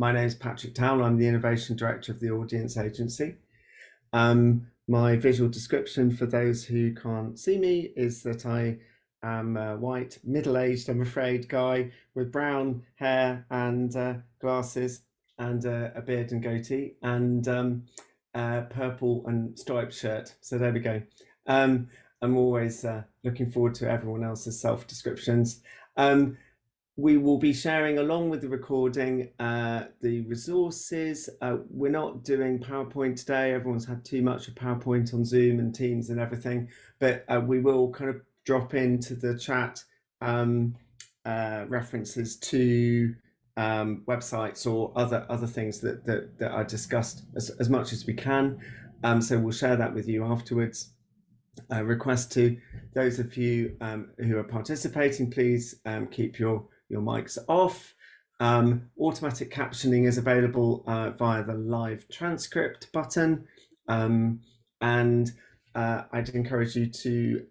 My name is Patrick Towell. I'm the Innovation Director of the Audience Agency. My visual description for those who can't see me is that I am a white, middle-aged, I'm afraid, guy with brown hair and glasses and a beard and goatee and purple and striped shirt. So there we go. I'm always looking forward to everyone else's self-descriptions. We will be sharing, along with the recording, the resources. We're not doing PowerPoint today. Everyone's had too much of PowerPoint on Zoom and Teams and everything, but we will kind of drop into the chat references to websites or other things that are discussed as much as we can. So we'll share that with you afterwards. Request to those of you who are participating, please keep your mics off. Automatic captioning is available via the live transcript button. And I'd encourage you to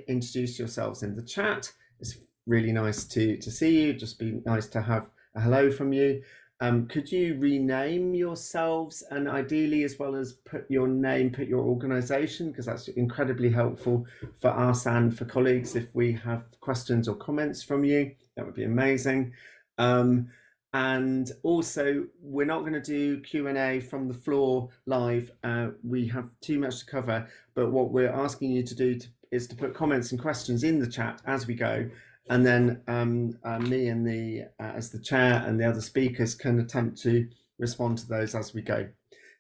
introduce yourselves in the chat. It's really nice to see you. Just be nice to have a hello from you. Could you rename yourselves, and ideally, as well as put your name, put your organization, because that's incredibly helpful for us and for colleagues. If we have questions or comments from you, that would be amazing. And also, we're not going to do Q&A from the floor live. We have too much to cover, but what we're asking you to do is to put comments and questions in the chat as we go. And then me and as the chair and the other speakers can attempt to respond to those as we go.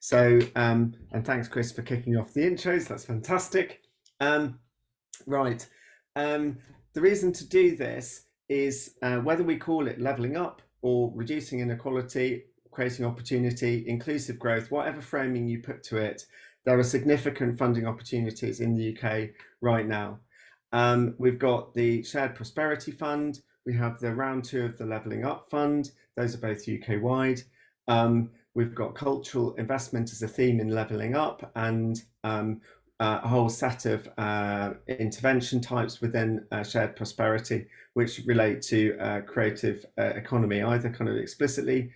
So, and thanks, Chris, for kicking off the intros. That's fantastic. Right. The reason to do this is whether we call it levelling up or reducing inequality, creating opportunity, inclusive growth, whatever framing you put to it, there are significant funding opportunities in the UK right now. We've got the Shared Prosperity Fund. We have the round 2 of the Levelling Up Fund. Those are both UK-wide. We've got cultural investment as a theme in Levelling Up, and a whole set of intervention types within Shared Prosperity, which relate to creative economy, either kind of explicitly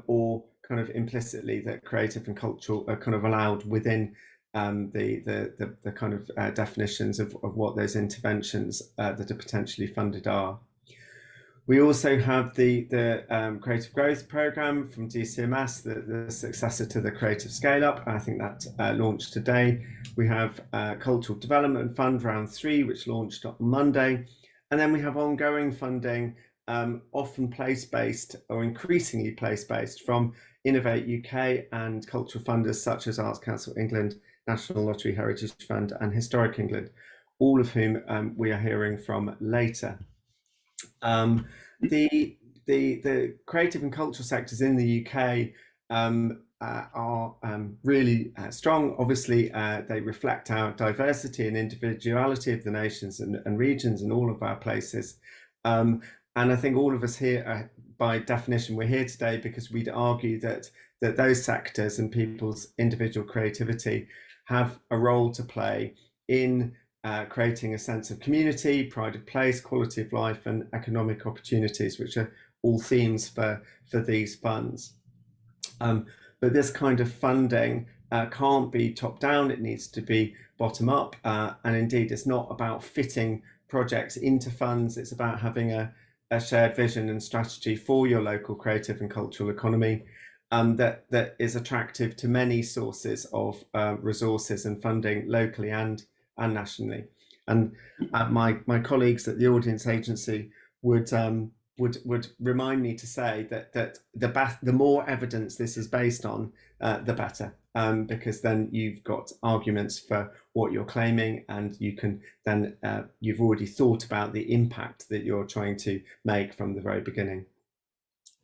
or kind of implicitly, that creative and cultural are kind of allowed within the kind of definitions of what those interventions that are potentially funded are. We also have the Creative Growth Programme from DCMS, the successor to the Creative Scale Up. I think that launched today. We have Cultural Development Fund Round 3, which launched on Monday. And then we have ongoing funding, often place-based or increasingly place-based, from Innovate UK and cultural funders such as Arts Council England, National Lottery Heritage Fund and Historic England, all of whom we are hearing from later. The creative and cultural sectors in the UK are really strong. Obviously, they reflect our diversity and individuality of the nations and regions and all of our places. And I think all of us here, by definition, we're here today because we'd argue that those sectors and people's individual creativity have a role to play in creating a sense of community, pride of place, quality of life, and economic opportunities, which are all themes for these funds. But this kind of funding can't be top down, it needs to be bottom up. And indeed, it's not about fitting projects into funds, it's about having a shared vision and strategy for your local creative and cultural economy that is attractive to many sources of resources and funding locally and nationally. And my colleagues at the Audience Agency would remind me to say that the more evidence this is based on, the better, because then you've got arguments for what you're claiming, and you can then you've already thought about the impact that you're trying to make from the very beginning.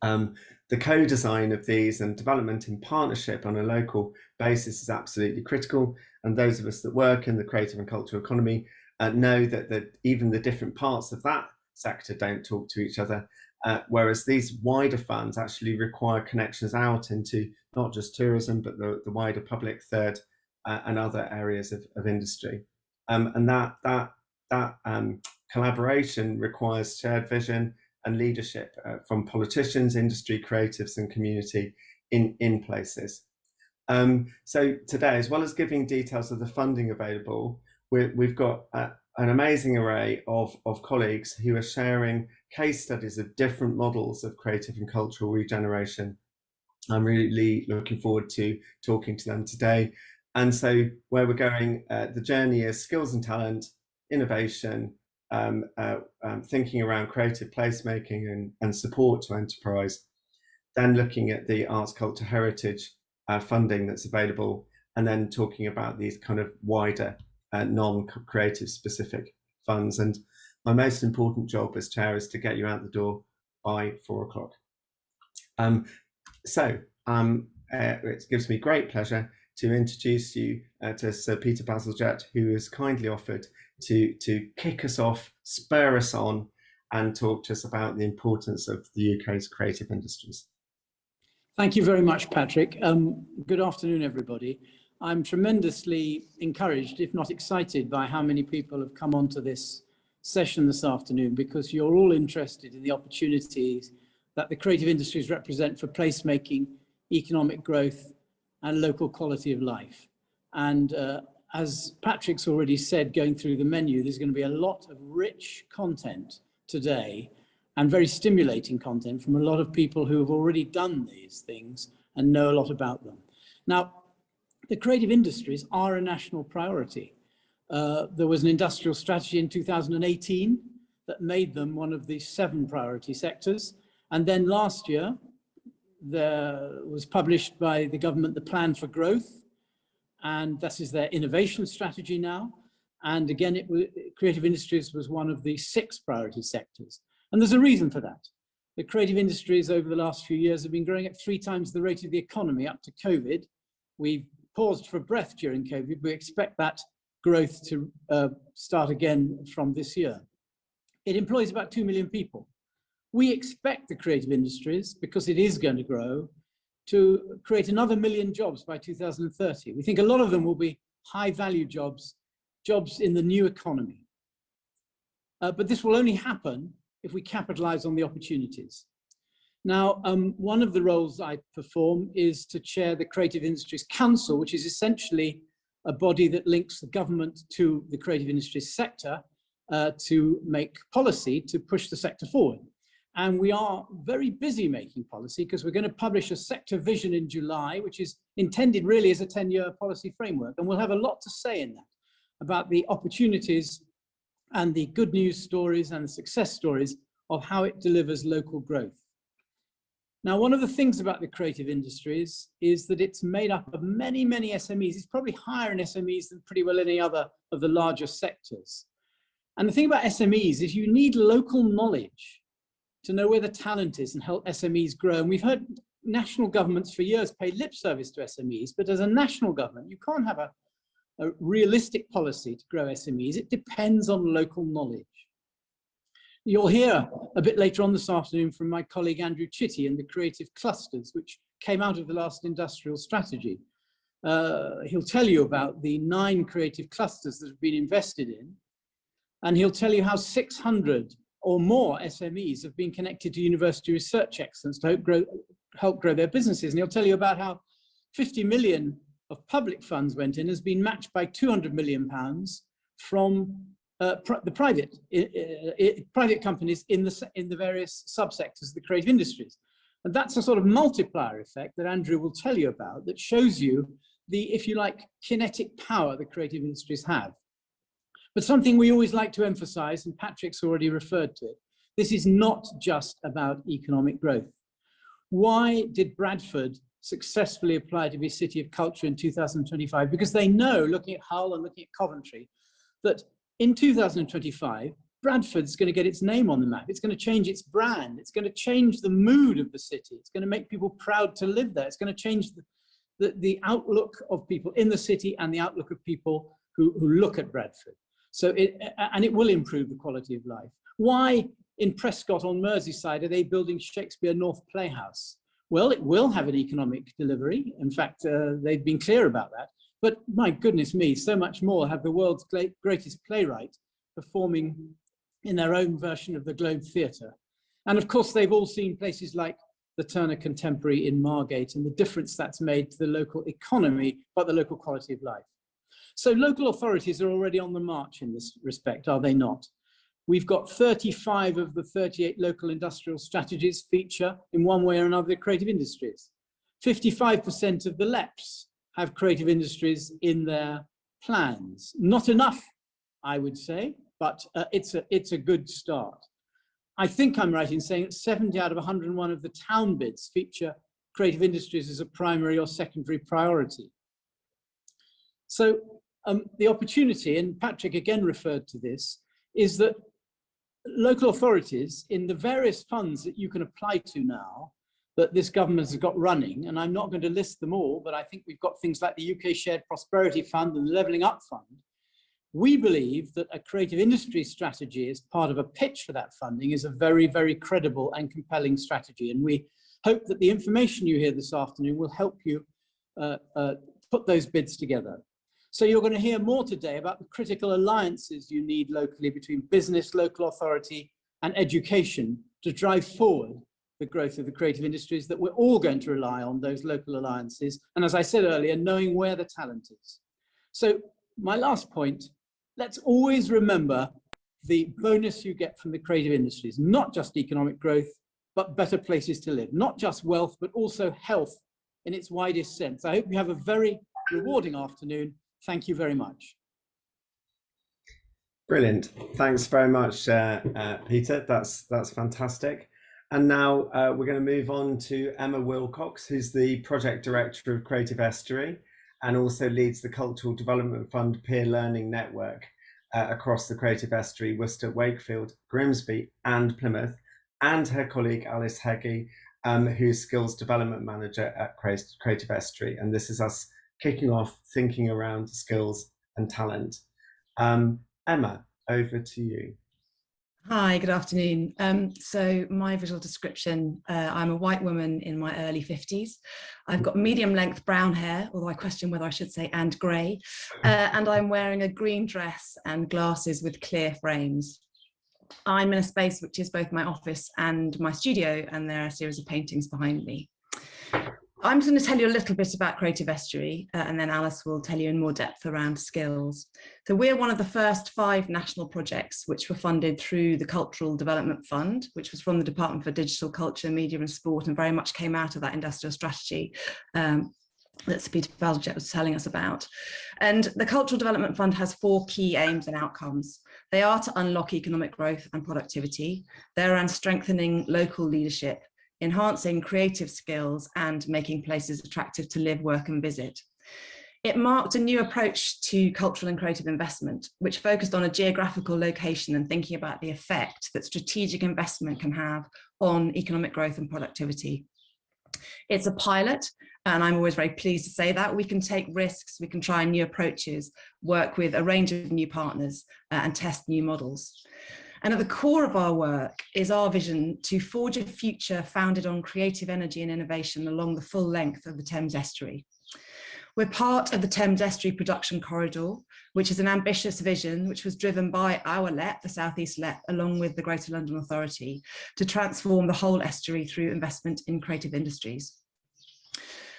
The co-design of these and development in partnership on a local basis is absolutely critical. And those of us that work in the creative and cultural economy know that even the different parts of that sector don't talk to each other, whereas these wider funds actually require connections out into not just tourism, but the wider public third and other areas of industry. And that collaboration requires shared vision and leadership from politicians, industry, creatives, and community in places. So today, as well as giving details of the funding available, we've got an amazing array of colleagues who are sharing case studies of different models of creative and cultural regeneration. I'm really looking forward to talking to them today. And so where we're going, the journey is skills and talent, innovation, thinking around creative placemaking and support to enterprise, then looking at the arts, culture, heritage funding that's available, and then talking about these kind of wider non-creative specific funds. And my most important job as chair is to get you out the door by 4 o'clock. It gives me great pleasure to introduce you to Sir Peter Bazalgette, who has kindly offered to kick us off, spur us on, and talk to us about the importance of the UK's creative industries. Thank you very much, Patrick. Good afternoon, everybody. I'm tremendously encouraged, if not excited, by how many people have come onto this session this afternoon, because you're all interested in the opportunities that the creative industries represent for placemaking, economic growth, and local quality of life. And as Patrick's already said, going through the menu, there's going to be a lot of rich content today and very stimulating content from a lot of people who have already done these things and know a lot about them. Now, the creative industries are a national priority. There was an industrial strategy in 2018 that made them one of the 7 priority sectors. And then last year, there was published by the government the Plan for Growth, and that is their innovation strategy now. And again, creative industries was one of the 6 priority sectors. And there's a reason for that. The creative industries over the last few years have been growing at 3 times the rate of the economy up to COVID. We've paused for breath during COVID. We expect that growth to start again from this year. It employs about 2 million people. We expect the creative industries, because it is going to grow, to create another 1 million jobs by 2030. We think a lot of them will be high-value jobs, jobs in the new economy. But this will only happen if we capitalize on the opportunities. Now, one of the roles I perform is to chair the Creative Industries Council, which is essentially a body that links the government to the creative industries sector to make policy to push the sector forward. And we are very busy making policy, because we're going to publish a sector vision in July, which is intended really as a 10-year policy framework. And we'll have a lot to say in that about the opportunities and the good news stories and the success stories of how it delivers local growth. Now, one of the things about the creative industries is that it's made up of many, many SMEs. It's probably higher in SMEs than pretty well any other of the larger sectors. And the thing about SMEs is you need local knowledge to know where the talent is and help SMEs grow. And we've heard national governments for years pay lip service to SMEs, but as a national government, you can't have a realistic policy to grow SMEs. It depends on local knowledge. You'll hear a bit later on this afternoon from my colleague Andrew Chitty and the creative clusters, which came out of the last industrial strategy. He'll tell you about the 9 creative clusters that have been invested in, and he'll tell you how 600 or more SMEs have been connected to university research excellence to help grow their businesses. And he'll tell you about how 50 million of public funds went in, has been matched by £200 million from the private companies in the various subsectors of the creative industries. And that's a sort of multiplier effect that Andrew will tell you about, that shows you the, if you like, kinetic power the creative industries have. But something we always like to emphasize, and Patrick's already referred to it, this is not just about economic growth. Why did Bradford successfully apply to be a city of culture in 2025? Because they know, looking at Hull and looking at Coventry, that in 2025, Bradford's going to get its name on the map. It's going to change its brand. It's going to change the mood of the city. It's going to make people proud to live there. It's going to change the outlook of people in the city and the outlook of people who look at Bradford. So it will improve the quality of life. Why in Prescott on Merseyside are they building Shakespeare North Playhouse? Well, it will have an economic delivery. In fact, they've been clear about that. But my goodness me, so much more. Have the world's greatest playwright performing in their own version of the Globe Theatre. And of course, they've all seen places like the Turner Contemporary in Margate and the difference that's made to the local economy, but the local quality of life. So local authorities are already on the march in this respect, are they not? We've got 35 of the 38 local industrial strategies feature in one way or another creative industries. 55% of the LEPs have creative industries in their plans. Not enough, I would say, but it's a good start. I think I'm right in saying that 70 out of 101 of the town bids feature creative industries as a primary or secondary priority. So the opportunity, and Patrick again referred to this, is that local authorities in the various funds that you can apply to now that this government has got running, and I'm not going to list them all, but I think we've got things like the UK Shared Prosperity Fund and the Levelling Up Fund. We believe that a creative industry strategy as part of a pitch for that funding is a very, very credible and compelling strategy. And we hope that the information you hear this afternoon will help you put those bids together. So you're going to hear more today about the critical alliances you need locally between business, local authority, and education to drive forward the growth of the creative industries, that we're all going to rely on those local alliances. And as I said earlier, knowing where the talent is. So my last point, let's always remember the bonus you get from the creative industries, not just economic growth, but better places to live, not just wealth, but also health in its widest sense. I hope you have a very rewarding afternoon. Thank you very much. Brilliant. Thanks very much, Peter. That's fantastic. And now we're going to move on to Emma Wilcox, who's the Project Director of Creative Estuary and also leads the Cultural Development Fund Peer Learning Network across the Creative Estuary, Worcester, Wakefield, Grimsby and Plymouth, and her colleague Alice Heggie, who's Skills Development Manager at Creative Estuary. And this is us kicking off thinking around skills and talent. Emma, over to you. Hi, good afternoon. So my visual description, I'm a white woman in my early 50s. I've got medium length brown hair, although I question whether I should say and grey, and I'm wearing a green dress and glasses with clear frames. I'm in a space which is both my office and my studio, and there are a series of paintings behind me. I'm just going to tell you a little bit about Creative Estuary, and then Alice will tell you in more depth around skills. So we're one of the first 5 national projects which were funded through the Cultural Development Fund, which was from the Department for Digital, Culture, Media and Sport, and very much came out of that industrial strategy that Sir Peter Bazalgette was telling us about. And the Cultural Development Fund has 4 key aims and outcomes. They are to unlock economic growth and productivity. They're around strengthening local leadership, enhancing creative skills and making places attractive to live, work and visit. It marked a new approach to cultural and creative investment, which focused on a geographical location and thinking about the effect that strategic investment can have on economic growth and productivity. It's a pilot, and I'm always very pleased to say that. We can take risks, we can try new approaches, work with a range of new partners and test new models. And at the core of our work is our vision to forge a future founded on creative energy and innovation along the full length of the Thames Estuary. We're part of the Thames Estuary Production Corridor, which is an ambitious vision which was driven by our LEP, the South East LEP, along with the Greater London Authority, to transform the whole estuary through investment in creative industries.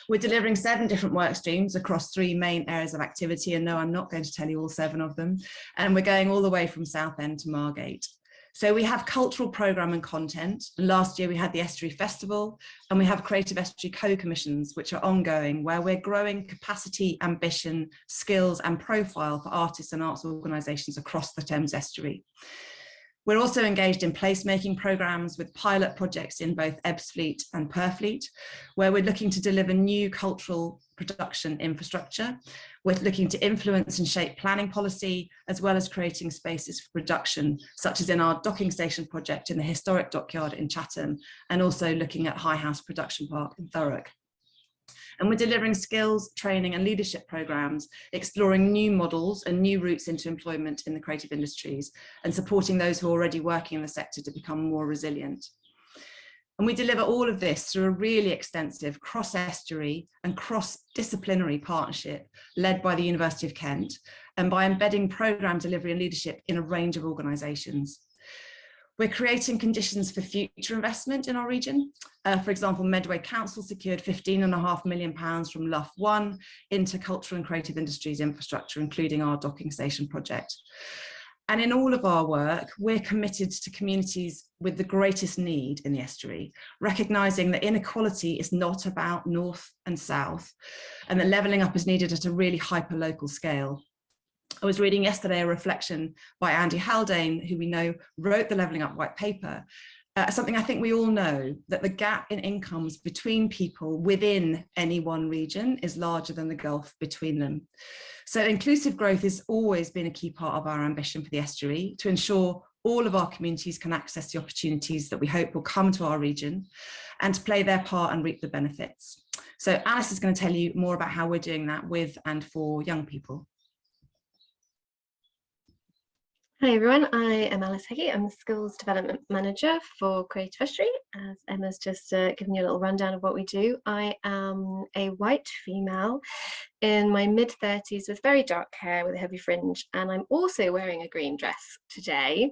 We're delivering 7 different work streams across 3 main areas of activity, and no, I'm not going to tell you all 7 of them. And we're going all the way from Southend to Margate. So we have cultural programme and content. And last year we had the Estuary Festival, and we have Creative Estuary co-commissions, which are ongoing, where we're growing capacity, ambition, skills and profile for artists and arts organisations across the Thames Estuary. We're also engaged in placemaking programmes with pilot projects in both Ebbsfleet and Purfleet, where we're looking to deliver new cultural production infrastructure. We're looking to influence and shape planning policy, as well as creating spaces for production, such as in our docking station project in the historic dockyard in Chatham, and also looking at High House Production Park in Thurrock. And we're delivering skills, training and leadership programmes, exploring new models and new routes into employment in the creative industries, and supporting those who are already working in the sector to become more resilient. And we deliver all of this through a really extensive cross-estuary and cross-disciplinary partnership led by the University of Kent, and by embedding programme delivery and leadership in a range of organisations. We're creating conditions for future investment in our region. For example, Medway Council secured £15.5 million from LUF 1 into cultural and creative industries infrastructure, including our docking station project. And in all of our work, we're committed to communities with the greatest need in the estuary, recognising that inequality is not about north and south, and that levelling up is needed at a really hyper-local scale. I was reading yesterday a reflection by Andy Haldane, who we know wrote the Levelling Up white paper, something I think we all know, that the gap in incomes between people within any one region is larger than the gulf between them. So inclusive growth has always been a key part of our ambition for the estuary, to ensure all of our communities can access the opportunities that we hope will come to our region and to play their part and reap the benefits. So Alice is going to tell you more about how we're doing that with and for young people. Hi everyone, I am Alice Heggie. I'm the Skills Development Manager for Creative Estuary. As Emma's just given you a little rundown of what we do, I am a white female in my mid-30s with very dark hair with a heavy fringe, and I'm also wearing a green dress today.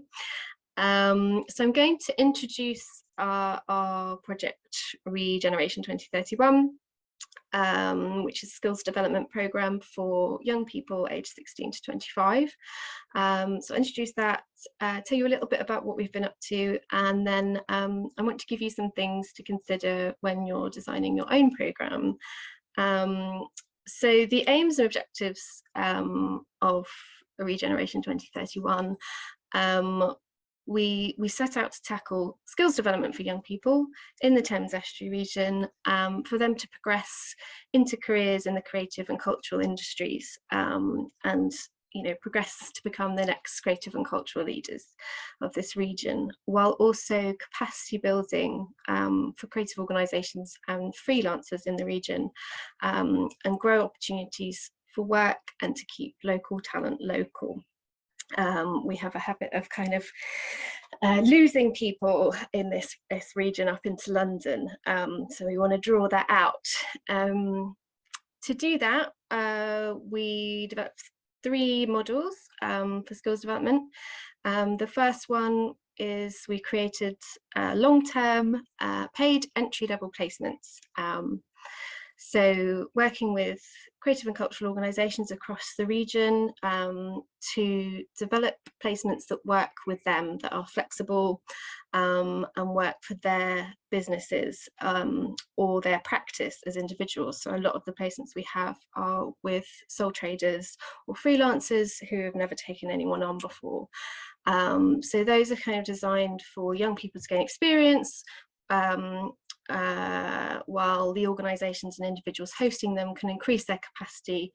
So I'm going to introduce our project Regeneration 2031. Which is a skills development program for young people aged 16 to 25. So I'll introduce that, tell you a little bit about what we've been up to, and then I want to give you some things to consider when you're designing your own program. So the aims and objectives of Regeneration 2031, we set out to tackle skills development for young people in the Thames Estuary region, for them to progress into careers in the creative and cultural industries, and progress to become the next creative and cultural leaders of this region, while also capacity building for creative organisations and freelancers in the region, and grow opportunities for work and to keep local talent local. We have a habit of kind of losing people in this region up into London, so we want to draw that out. To do that, we developed 3 models for skills development. The first one is we created long-term paid entry-level placements. So working with creative and cultural organisations across the region to develop placements that work with them, that are flexible and work for their businesses or their practice as individuals. So a lot of the placements we have are with sole traders or freelancers who have never taken anyone on before. So those are kind of designed for young people to gain experience, while the organisations and individuals hosting them can increase their capacity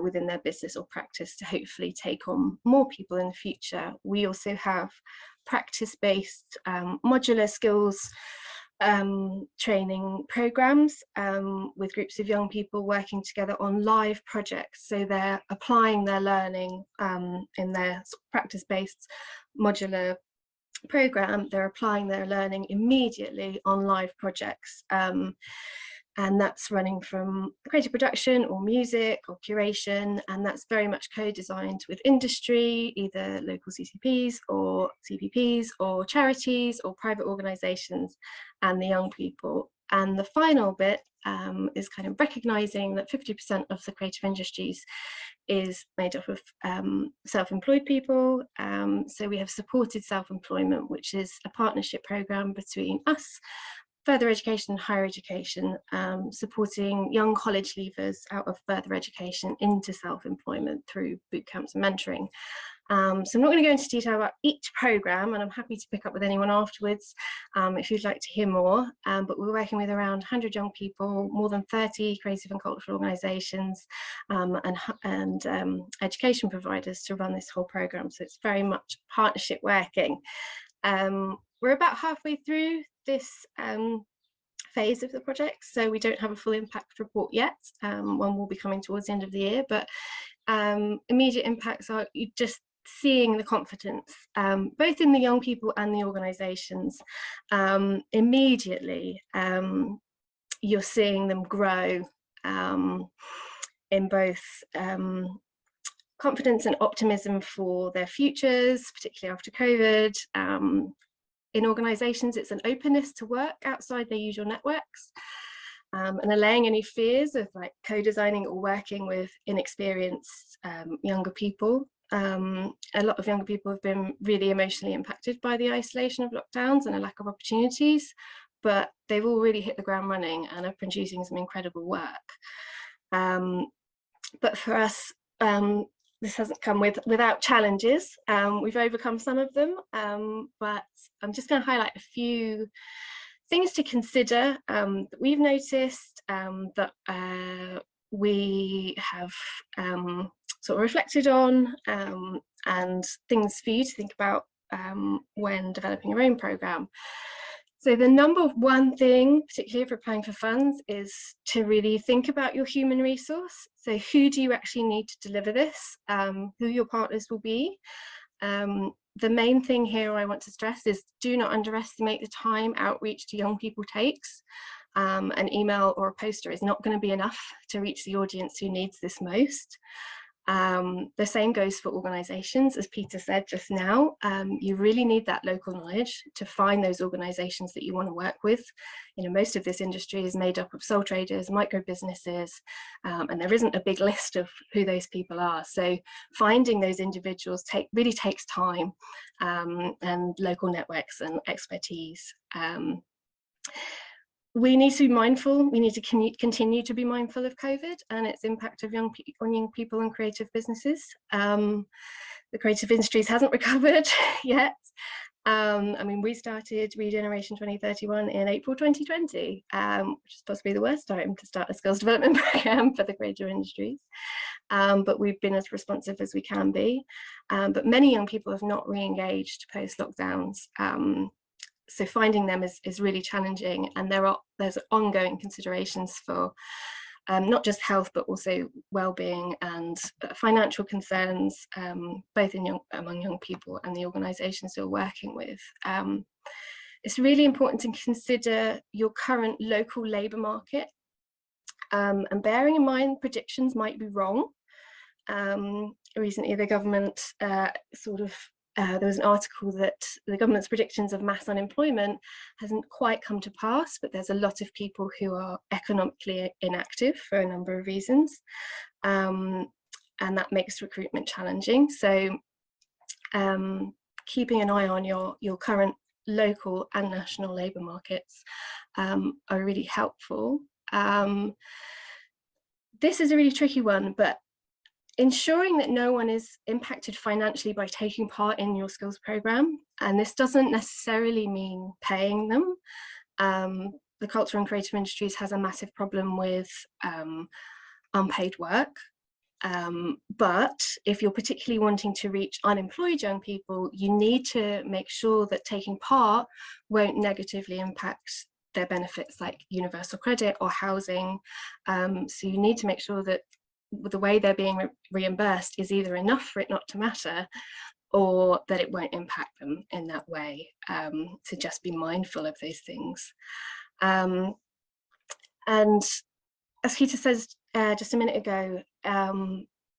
within their business or practice to hopefully take on more people in the future. We also have practice-based modular skills training programmes with groups of young people working together on live projects. So they're applying their learning in their practice-based modular program, they're applying their learning immediately on live projects, and that's running from creative production or music or curation, and that's very much co-designed with industry, either local CCPs or CPPs or charities or private organisations and the young people. And the final bit is kind of recognising that 50% of the creative industries is made up of self-employed people. So we have supported self-employment, which is a partnership programme between us, further education and higher education, supporting young college leavers out of further education into self-employment through boot camps and mentoring. So I'm not going to go into detail about each programme, and I'm happy to pick up with anyone afterwards if you'd like to hear more, but we're working with around 100 young people, more than 30 creative and cultural organisations and education providers to run this whole programme, so it's very much partnership working. We're about halfway through this phase of the project, so we don't have a full impact report yet. One will be coming towards the end of the year, but immediate impacts are just seeing the confidence, both in the young people and the organisations. Immediately, you're seeing them grow in both confidence and optimism for their futures, particularly after COVID, in organisations, it's an openness to work outside their usual networks, and allaying any fears of like co-designing or working with inexperienced younger people. A lot of younger people have been really emotionally impacted by the isolation of lockdowns and a lack of opportunities, but they've all really hit the ground running and are producing some incredible work. But for us, this hasn't come without challenges. We've overcome some of them, but I'm just going to highlight a few things to consider that we've noticed, that we have sort of reflected on, and things for you to think about when developing your own programme. So the number one thing, particularly if you're applying for funds, is to really think about your human resource. So who do you actually need to deliver this? Who your partners will be? The main thing here I want to stress is do not underestimate the time outreach to young people takes. An email or a poster is not going to be enough to reach the audience who needs this most. The same goes for organisations, as Peter said just now. You really need that local knowledge to find those organisations that you want to work with. You know, most of this industry is made up of sole traders, micro businesses, and there isn't a big list of who those people are. So finding those individuals really takes time, and local networks and expertise. We need to be mindful, we need to continue to be mindful of COVID and its impact on young people and creative businesses. The creative industries hasn't recovered yet. I mean, we started Regeneration 2031 in April 2020, which is possibly the worst time to start a skills development programme for the creative industries. But we've been as responsive as we can be. But many young people have not re-engaged post-lockdowns. So finding them is really challenging, and there's ongoing considerations for not just health but also well-being and financial concerns, both among young people and the organisations you're working with. It's really important to consider your current local labour market, and bearing in mind predictions might be wrong. Recently the government there was an article that the government's predictions of mass unemployment hasn't quite come to pass, but there's a lot of people who are economically inactive for a number of reasons, and that makes recruitment challenging. So keeping an eye on your current local and national labour markets are really helpful. This is a really tricky one, but ensuring that no one is impacted financially by taking part in your skills programme, and this doesn't necessarily mean paying them. The culture and creative industries has a massive problem with unpaid work, but if you're particularly wanting to reach unemployed young people, you need to make sure that taking part won't negatively impact their benefits like universal credit or housing. So you need to make sure that the way they're being reimbursed is either enough for it not to matter, or that it won't impact them in that way. So just be mindful of those things. And as Peter says just a minute ago,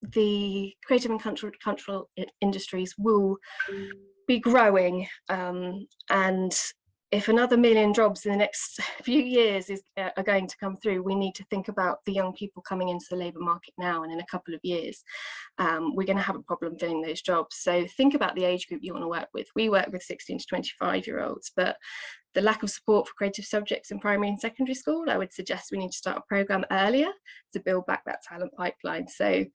the creative and cultural industries will be growing, and if another 1 million jobs in the next few years are going to come through, we need to think about the young people coming into the labour market now, and in a couple of years we're going to have a problem filling those jobs. So think about the age group you want to work with. We work with 16 to 25-year-olds, but the lack of support for creative subjects in primary and secondary school, I would suggest we need to start a programme earlier to build back that talent pipeline. So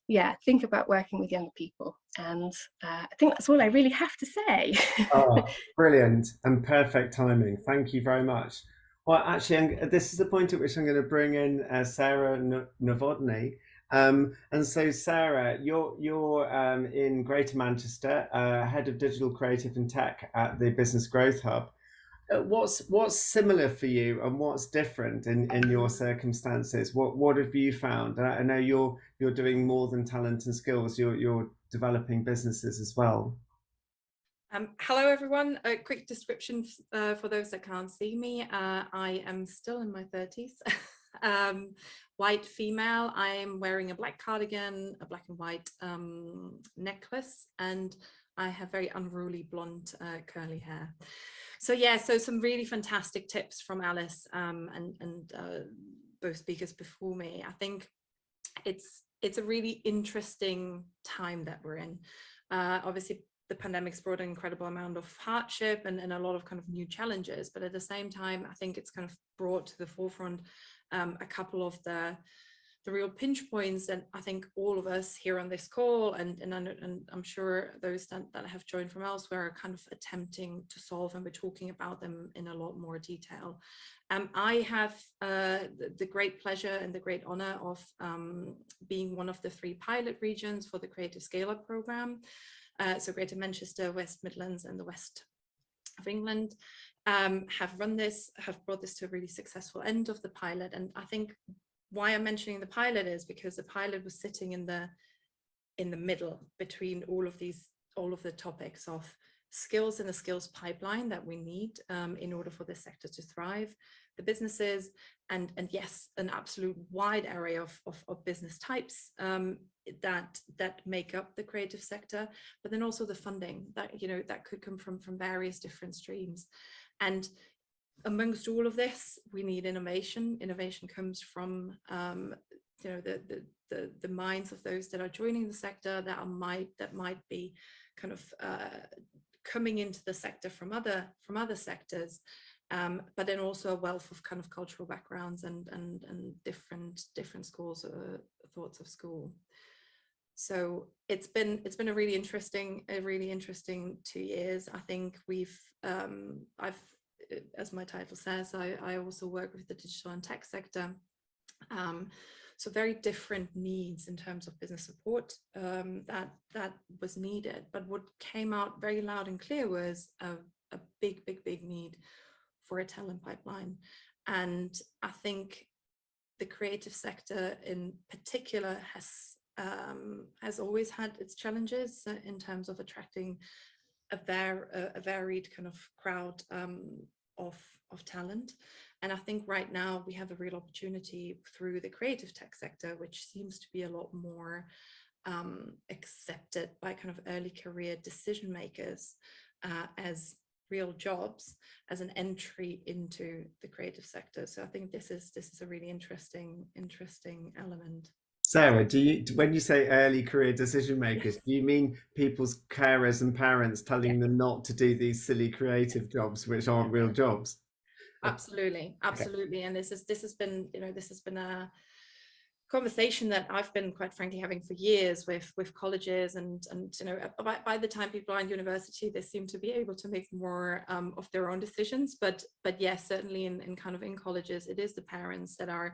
yeah, think about working with young people, and I think that's all I really have to say. Oh, brilliant and perfect timing. Thank you very much. Well, actually, this is the point at which I'm going to bring in Sarah Novotny. And so, Sarah, you're in Greater Manchester, head of digital creative and tech at the Business Growth Hub. What's similar for you, and what's different in your circumstances? What have you found? I know you're doing more than talent and skills. You're developing businesses as well. Hello everyone. A quick description for those that can't see me. I am still in my 30s. White female. I am wearing a black cardigan, a black and white necklace, and I have very unruly blonde curly hair. So yeah, so some really fantastic tips from Alice and both speakers before me. I think it's a really interesting time that we're in. Obviously, the pandemic's brought an incredible amount of hardship and a lot of kind of new challenges, but at the same time, I think it's kind of brought to the forefront a couple of the real pinch points that I think all of us here on this call and I'm sure those that have joined from elsewhere are kind of attempting to solve, and we're talking about them in a lot more detail. I have the great pleasure and the great honor of being one of the 3 pilot regions for the Creative Scale-Up program. So Greater Manchester, West Midlands and the West of England have run this, have brought this to a really successful end of the pilot. And I think why I'm mentioning the pilot is because the pilot was sitting in the middle between all of the topics of skills in the skills pipeline that we need in order for this sector to thrive, the businesses, and yes, an absolute wide array of business types that make up the creative sector, but then also the funding that, you know, that could come from various different streams. And amongst all of this, we need innovation. Innovation comes from you know, the minds of those that are joining the sector that might be kind of coming into the sector from other sectors, but then also a wealth of kind of cultural backgrounds and different schools or thoughts of school. So it's been a really interesting 2 years. I think I've, as my title says, I also work with the digital and tech sector. So very different needs in terms of business support that was needed. But what came out very loud and clear was a big need for a talent pipeline. And I think the creative sector in particular has always had its challenges in terms of attracting a varied kind of crowd of talent. And I think right now we have a real opportunity through the creative tech sector, which seems to be a lot more accepted by kind of early career decision makers as real jobs, as an entry into the creative sector. So I think this is a really interesting element. Sarah, when you say early career decision makers, do you mean people's carers and parents telling them not to do these silly creative jobs which aren't real jobs? Absolutely. Okay. And this has been, you know, a conversation that I've been quite frankly having for years with colleges, and you know, by the time people are in university, they seem to be able to make more of their own decisions, but yes, certainly in kind of in colleges, it is the parents that are,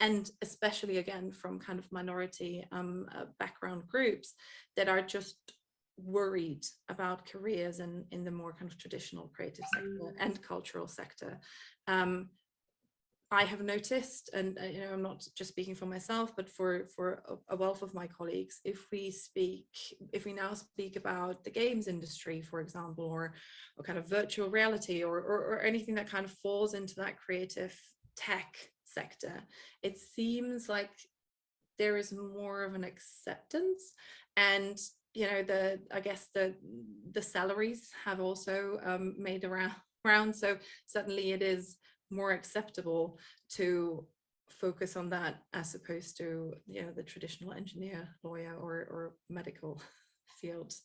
and especially again from kind of minority background groups, that are just worried about careers in the more kind of traditional creative sector and cultural sector. I have noticed, and you know, I'm not just speaking for myself, but for a wealth of my colleagues, if we now speak about the games industry, for example, or kind of virtual reality, or anything that kind of falls into that creative tech sector, it seems like there is more of an acceptance. And you know, I guess the salaries have also made around, so certainly it is more acceptable to focus on that as opposed to, you know, the traditional engineer, lawyer, or medical fields.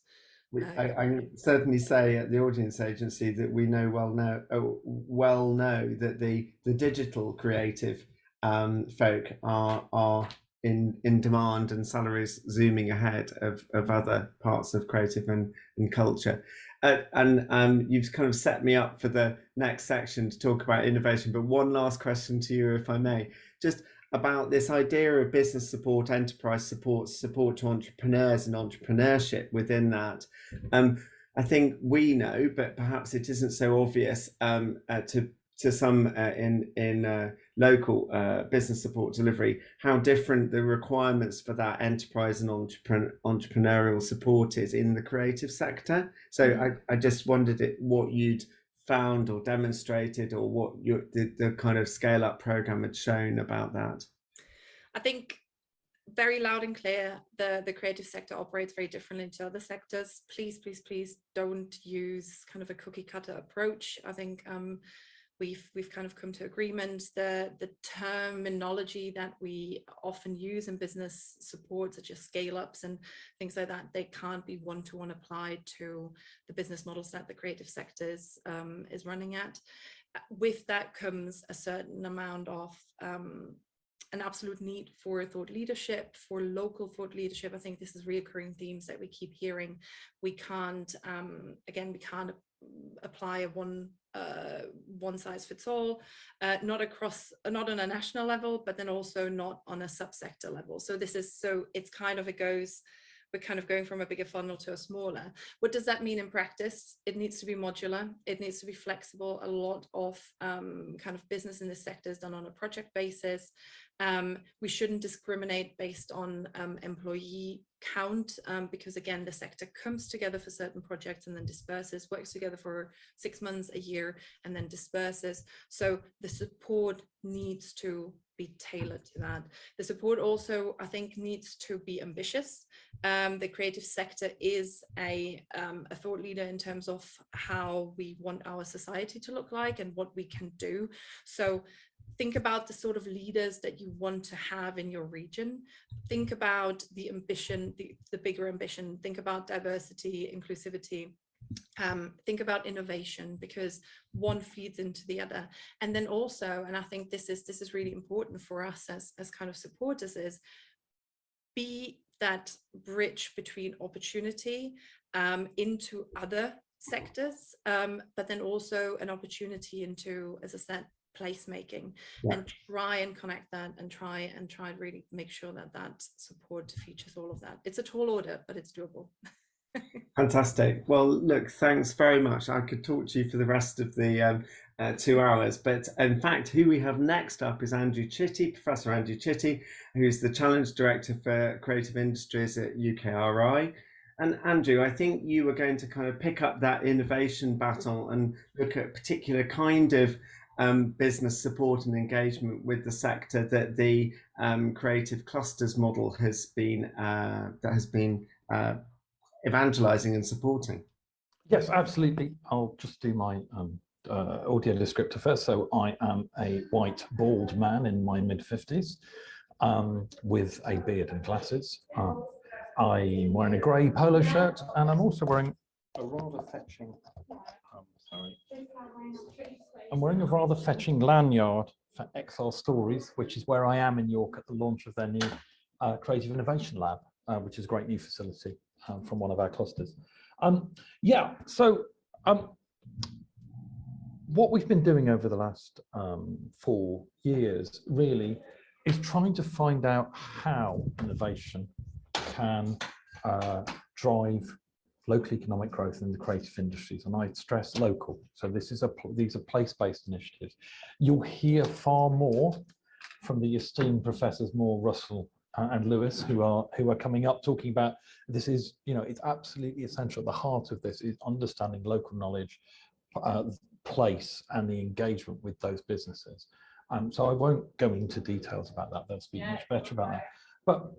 I can certainly say at the audience agency that we know well know that the digital creative folk are in demand, and salaries zooming ahead of other parts of creative and culture. And you've kind of set me up for the next section to talk about innovation. But one last question to you, if I may, just about this idea of business support, enterprise support to entrepreneurs and entrepreneurship within that. I think we know, but perhaps it isn't so obvious to some in local business support delivery, how different the requirements for that enterprise and entrepreneurial support is in the creative sector. So I just wondered what you'd found or demonstrated, or what the kind of scale up program had shown about that. I think very loud and clear, the creative sector operates very differently to other sectors. Please, please, please don't use kind of a cookie cutter approach. I think we've kind of come to agreement. The terminology that we often use in business support, such as scale ups and things like that, they can't be one-to-one applied to the business models that the creative sector is running at. With that comes a certain amount of an absolute need for thought leadership, for local thought leadership. I think this is reoccurring themes that we keep hearing. We can't, again, we can't apply a one size fits all, not on a national level, but then also not on a subsector level. So it's kind of, we're kind of going from a bigger funnel to a smaller. What does that mean in practice? It needs to be modular. It needs to be flexible. A lot of kind of business in this sector is done on a project basis. We shouldn't discriminate based on employee count, because again, the sector comes together for certain projects and then disperses, works together for 6 months, a year, and then disperses. So the support needs to be tailored to that. The support also, I think, needs to be ambitious. The creative sector is a thought leader in terms of how we want our society to look like and what we can do. So think about the sort of leaders that you want to have in your region. Think about the ambition, the bigger ambition. Think about diversity, inclusivity. Think about innovation, because one feeds into the other. And then also, and I think this is really important for us as kind of supporters, is be that bridge between opportunity into other sectors, but then also an opportunity into, as I said, placemaking, and try and connect that and try and really make sure that support features all of that. It's a tall order, but it's doable. Fantastic. Well, look, thanks very much. I could talk to you for the rest of the 2 hours, but in fact, who we have next up is Andrew Chitty, Professor Andrew Chitty, who's the Challenge Director for Creative Industries at UKRI. And Andrew, I think you were going to kind of pick up that innovation baton and look at a particular kind of business support and engagement with the sector that the creative clusters model has been evangelizing and supporting. Yes, absolutely. I'll just do my audio descriptor first. So I am a white, bald man in my mid-50s with a beard and glasses. I'm wearing a grey polo shirt, and I'm also wearing a rather fetching, I'm wearing a rather fetching lanyard for XR Stories, which is where I am in York at the launch of their new Creative Innovation Lab, which is a great new facility from one of our clusters. What we've been doing over the last 4 years really is trying to find out how innovation can drive local economic growth in the creative industries, and I stress local. So these are place-based initiatives. You'll hear far more from the esteemed professors Moore, Russell, and Lewis, who are coming up talking about this. Is, it's absolutely essential. At the heart of this is understanding local knowledge, place, and the engagement with those businesses. So I won't go into details about that. They'll speak much better about that. But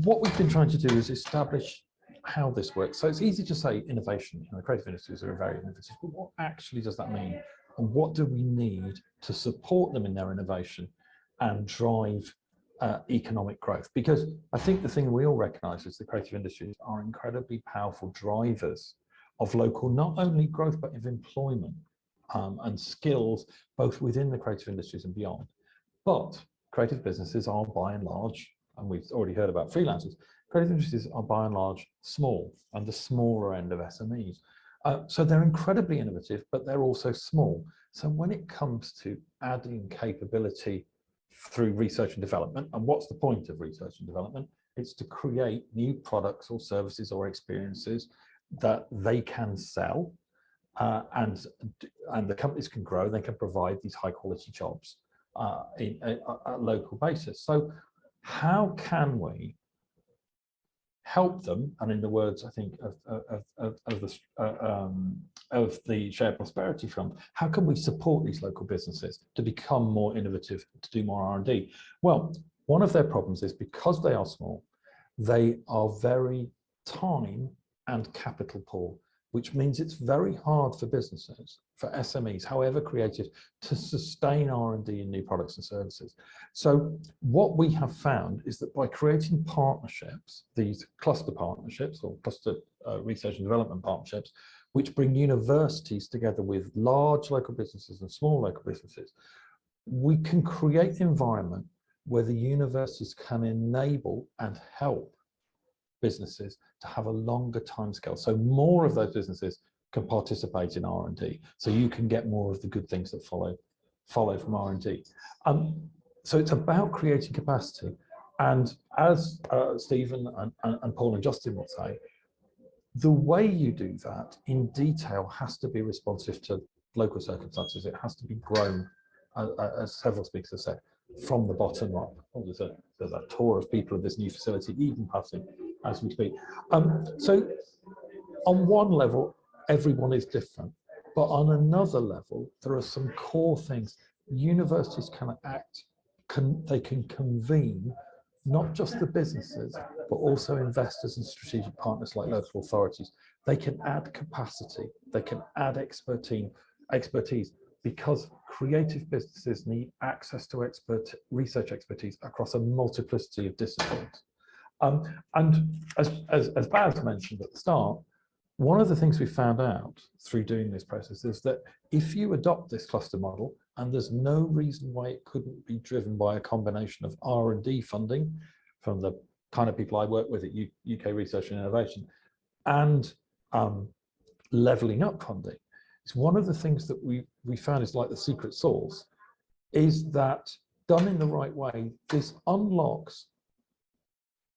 what we've been trying to do is establish how this works. So it's easy to say innovation. The creative industries are very innovative, but what actually does that mean? And what do we need to support them in their innovation and drive economic growth? Because I think the thing we all recognize is the creative industries are incredibly powerful drivers of local, not only growth, but of employment and skills, both within the creative industries and beyond. But creative businesses are by and large, and we've already heard about freelancers, creative industries are by and large small, and the smaller end of SMEs. So they're incredibly innovative, but they're also small. So when it comes to adding capability through research and development, and what's the point of research and development? It's to create new products or services or experiences that they can sell, and the companies can grow. They can provide these high quality jobs in a local basis. So how can we help them? And in the words, I think, of the Shared Prosperity Fund, how can we support these local businesses to become more innovative, to do more R&D? Well, One of their problems is because they are small, they are very time and capital poor, which means it's very hard for businesses, for SMEs, however creative, to sustain R&D in new products and services. So what we have found is that by creating partnerships, these cluster partnerships or cluster research and development partnerships, which bring universities together with large local businesses and small local businesses, we can create an environment where the universities can enable and help businesses to have a longer timescale. So more of those businesses can participate in R&D. So you can get more of the good things that follow from R&D. So it's about creating capacity. And as Stephen and Paul and Justin will say, the way you do that in detail has to be responsive to local circumstances. It has to be grown, as several speakers have said, from the bottom up. Oh, there's a tour of people of this new facility even passing as we speak. So on one level, everyone is different, but on another level, there are some core things. Universities can act, they can convene not just the businesses, but also investors and strategic partners like local authorities. They can add capacity, they can add expertise, because creative businesses need access to research expertise across a multiplicity of disciplines. And as Baz mentioned at the start, one of the things we found out through doing this process is that if you adopt this cluster model, and there's no reason why it couldn't be driven by a combination of R&D funding from the kind of people I work with at UK Research and Innovation, and levelling up funding. It's one of the things that we found is like the secret sauce, is that done in the right way, this unlocks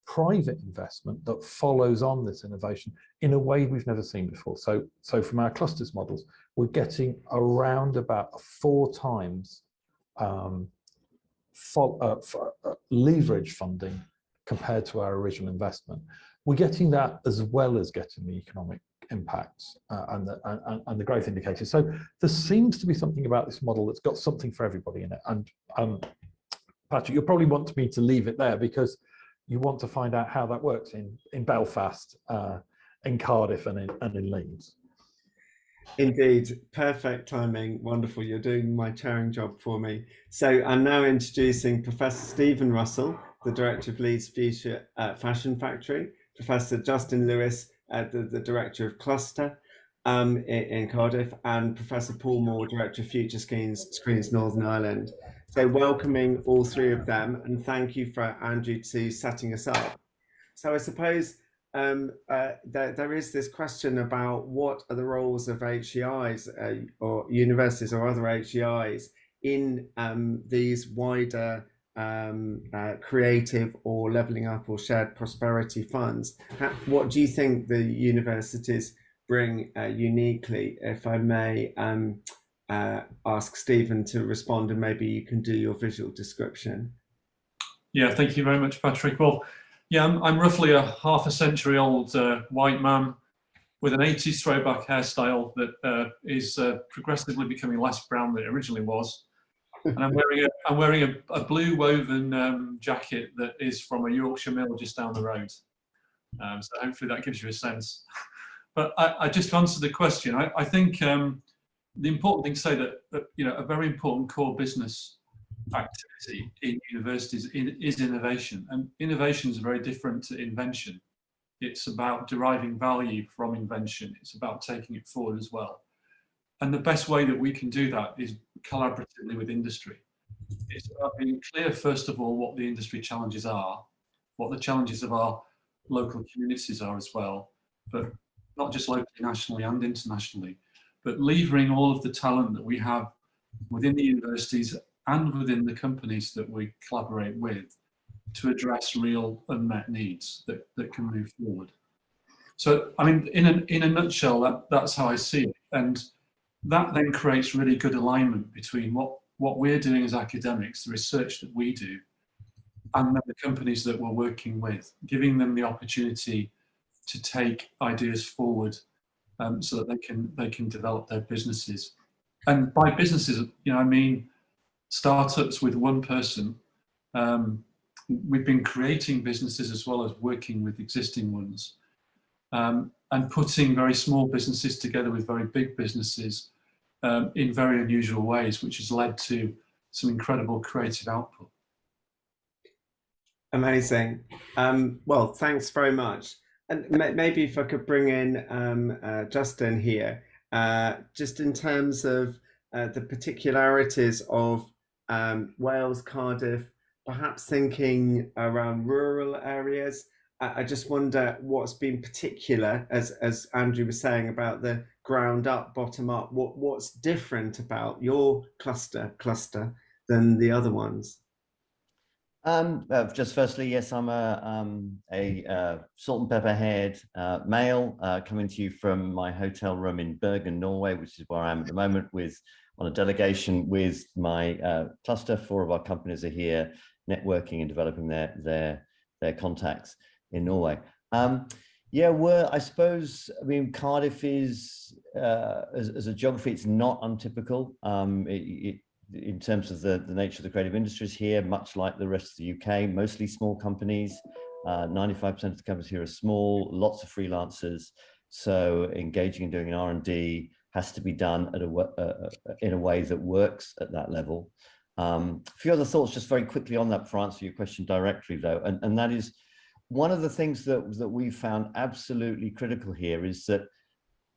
private investment that follows on this innovation in a way we've never seen before. So from our clusters models, we're getting around about 4 times leverage funding compared to our original investment. We're getting that as well as getting the economic impacts and the growth indicators. So there seems to be something about this model that's got something for everybody in it. And Patrick, you'll probably want me to leave it there because you want to find out how that works in Belfast, in Cardiff and in Leeds. Indeed, perfect timing, wonderful. You're doing my chairing job for me. So I'm now introducing Professor Stephen Russell, the Director of Leeds Future Fashion Factory, Professor Justin Lewis, the Director of Cluster in Cardiff, and Professor Paul Moore, Director of Future Screens Northern Ireland. So welcoming all 3 of them, and thank you for Andrew to setting us up. So I suppose there is this question about what are the roles of HEIs or universities or other HEIs in these wider creative or levelling up or shared prosperity funds. What do you think the universities bring uniquely? If I may ask Stephen to respond, and maybe you can do your visual description. Yeah, thank you very much, Patrick. Well, yeah, I'm roughly a half a century old white man with an 80s throwback hairstyle that is progressively becoming less brown than it originally was. And I'm wearing a blue woven jacket that is from a Yorkshire mill just down the road. So hopefully that gives you a sense. But I just answered the question. I think the important thing to say that a very important core business activity in universities is innovation, and innovation is very different to invention. It's about deriving value from invention. It's about taking it forward as well. And the best way that we can do that is collaboratively with industry. It's about being clear, first of all, what the industry challenges are, what the challenges of our local communities are as well, but not just locally, nationally and internationally, but levering all of the talent that we have within the universities and within the companies that we collaborate with to address real unmet needs that can move forward. So, I mean, in a nutshell, that's how I see it. And that then creates really good alignment between what we're doing as academics, the research that we do, and the companies that we're working with, giving them the opportunity to take ideas forward so that they can develop their businesses. And by businesses, I mean startups with one person we've been creating businesses as well as working with existing ones, and putting very small businesses together with very big businesses in very unusual ways, which has led to some incredible creative output. Amazing. Well, thanks very much. And maybe if I could bring in Justin here, just in terms of the particularities of Wales, Cardiff, perhaps thinking around rural areas. I just wonder what's been particular, as Andrew was saying about the ground up, bottom up. What's different about your cluster than the other ones? Just firstly, yes, I'm a salt and pepper haired male coming to you from my hotel room in Bergen, Norway, which is where I am at the moment, on a delegation with my cluster. 4 of our companies are here networking and developing their contacts in Norway. Yeah, I suppose, I mean, Cardiff is, as a geography, it's not untypical. In terms of the nature of the creative industries here, much like the rest of the UK, mostly small companies. 95% of the companies here are small, lots of freelancers. So engaging and doing an R&D has to be done in a way that works at that level. A few other thoughts just very quickly on that, for answer your question directly though, and that is one of the things that we found absolutely critical here is that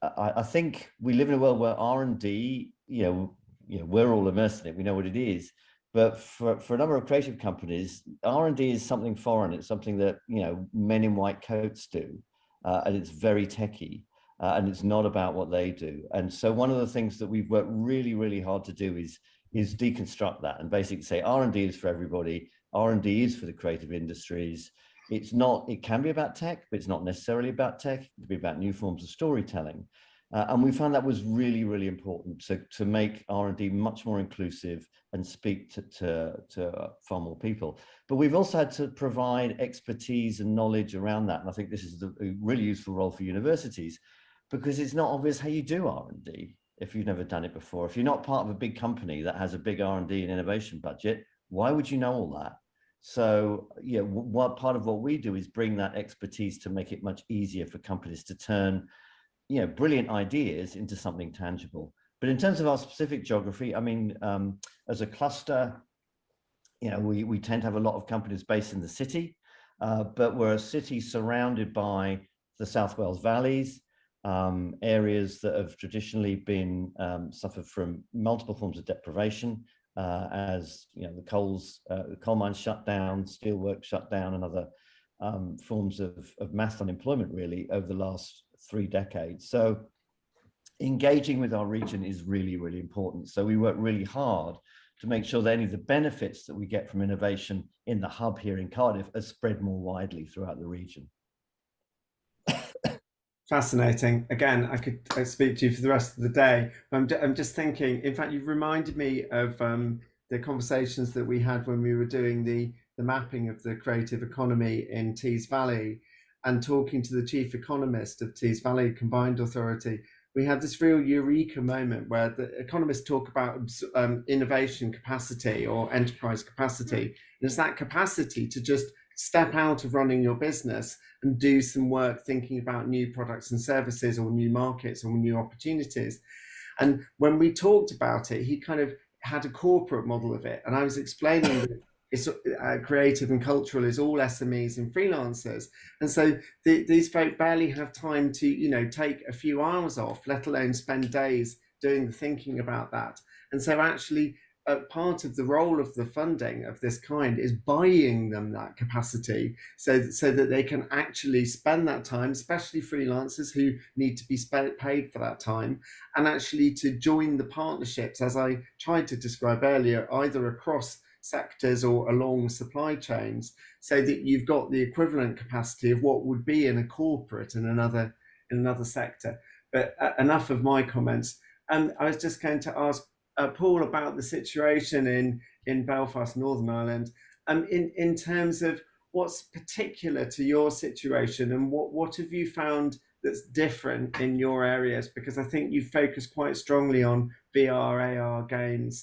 I think we live in a world where R&D, we're all immersed in it, we know what it is, but for a number of creative companies, R&D is something foreign. It's something that men in white coats do, and it's very techie, and it's not about what they do. And so one of the things that we've worked really, really hard to do is deconstruct that and basically say R&D is for everybody. R&D is for the creative industries. It can be about tech, but it's not necessarily about tech. It can be about new forms of storytelling. And we found that was really, really important to make R&D much more inclusive and speak to far more people. But we've also had to provide expertise and knowledge around that. And I think this is a really useful role for universities, because it's not obvious how you do R&D if you've never done it before. If you're not part of a big company that has a big R&D and innovation budget, why would you know all that? So what part of what we do is bring that expertise to make it much easier for companies to turn brilliant ideas into something tangible. But in terms of our specific geography, I mean, as a cluster, we tend to have a lot of companies based in the city, but we're a city surrounded by the South Wales valleys, areas that have traditionally been suffered from multiple forms of deprivation, as the coal mines shut down, steelworks shut down, and other forms of mass unemployment really over the last 3 decades. So engaging with our region is really, really important. So we work really hard to make sure that any of the benefits that we get from innovation in the hub here in Cardiff are spread more widely throughout the region. Fascinating. Again, I could speak to you for the rest of the day. I'm just thinking, in fact, you've reminded me of the conversations that we had when we were doing the mapping of the creative economy in Tees Valley, and talking to the chief economist of Tees Valley Combined Authority. We had this real eureka moment where the economists talk about innovation capacity or enterprise capacity. And it's that capacity to just step out of running your business and do some work thinking about new products and services or new markets or new opportunities. And when we talked about it, he kind of had a corporate model of it. And I was explaining that it's creative and cultural is all SMEs and freelancers. And so these folk barely have time to, take a few hours off, let alone spend days doing the thinking about that. And so actually, part of the role of the funding of this kind is buying them that capacity so that they can actually spend that time, especially freelancers who need to be paid for that time, and actually to join the partnerships, as I tried to describe earlier, either across sectors or along supply chains, so that you've got the equivalent capacity of what would be in a corporate in another sector. But enough of my comments. And I was just going to ask Paul about the situation in Belfast, Northern Ireland, in terms of what's particular to your situation, and what have you found that's different in your areas? Because I think you focus quite strongly on VR, AR games.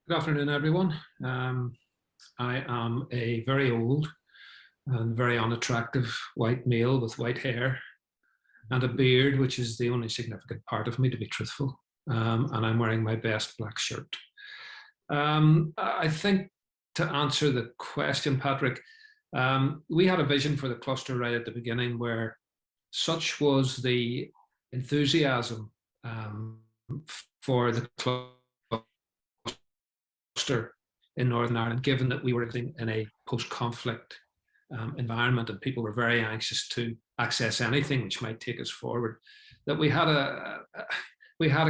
Good afternoon, everyone. I am a very old and very unattractive white male with white hair and a beard, which is the only significant part of me, to be truthful. And I'm wearing my best black shirt. I think to answer the question, Patrick, we had a vision for the cluster right at the beginning, where such was the enthusiasm for the cluster in Northern Ireland, given that we were in a post-conflict environment and people were very anxious to access anything which might take us forward, that we had a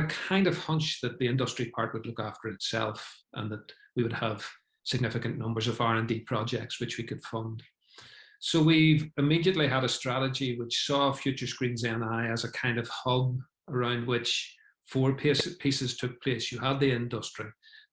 kind of hunch that the industry part would look after itself and that we would have significant numbers of R&D projects which we could fund. So we've immediately had a strategy which saw Future Screens NI as a kind of hub around which four pieces took place. You had the industry,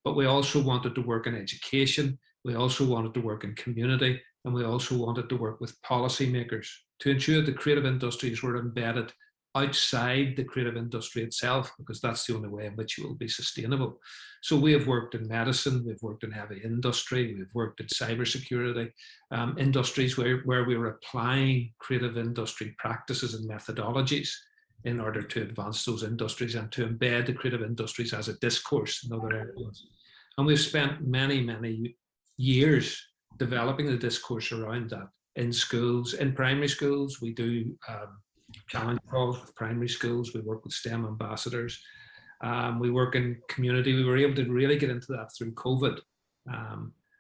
but we also wanted to work in education, we also wanted to work in community, and we also wanted to work with policymakers to ensure the creative industries were embedded outside the creative industry itself, because that's the only way in which it will be sustainable. So we have worked in medicine, we've worked in heavy industry, we've worked in cybersecurity, industries where we were applying creative industry practices and methodologies in order to advance those industries and to embed the creative industries as a discourse in other areas. And we've spent many, many years developing the discourse around that in schools. In primary schools, we do challenge calls with primary schools, we work with STEM ambassadors, we work in community. We were able to really get into that through COVID.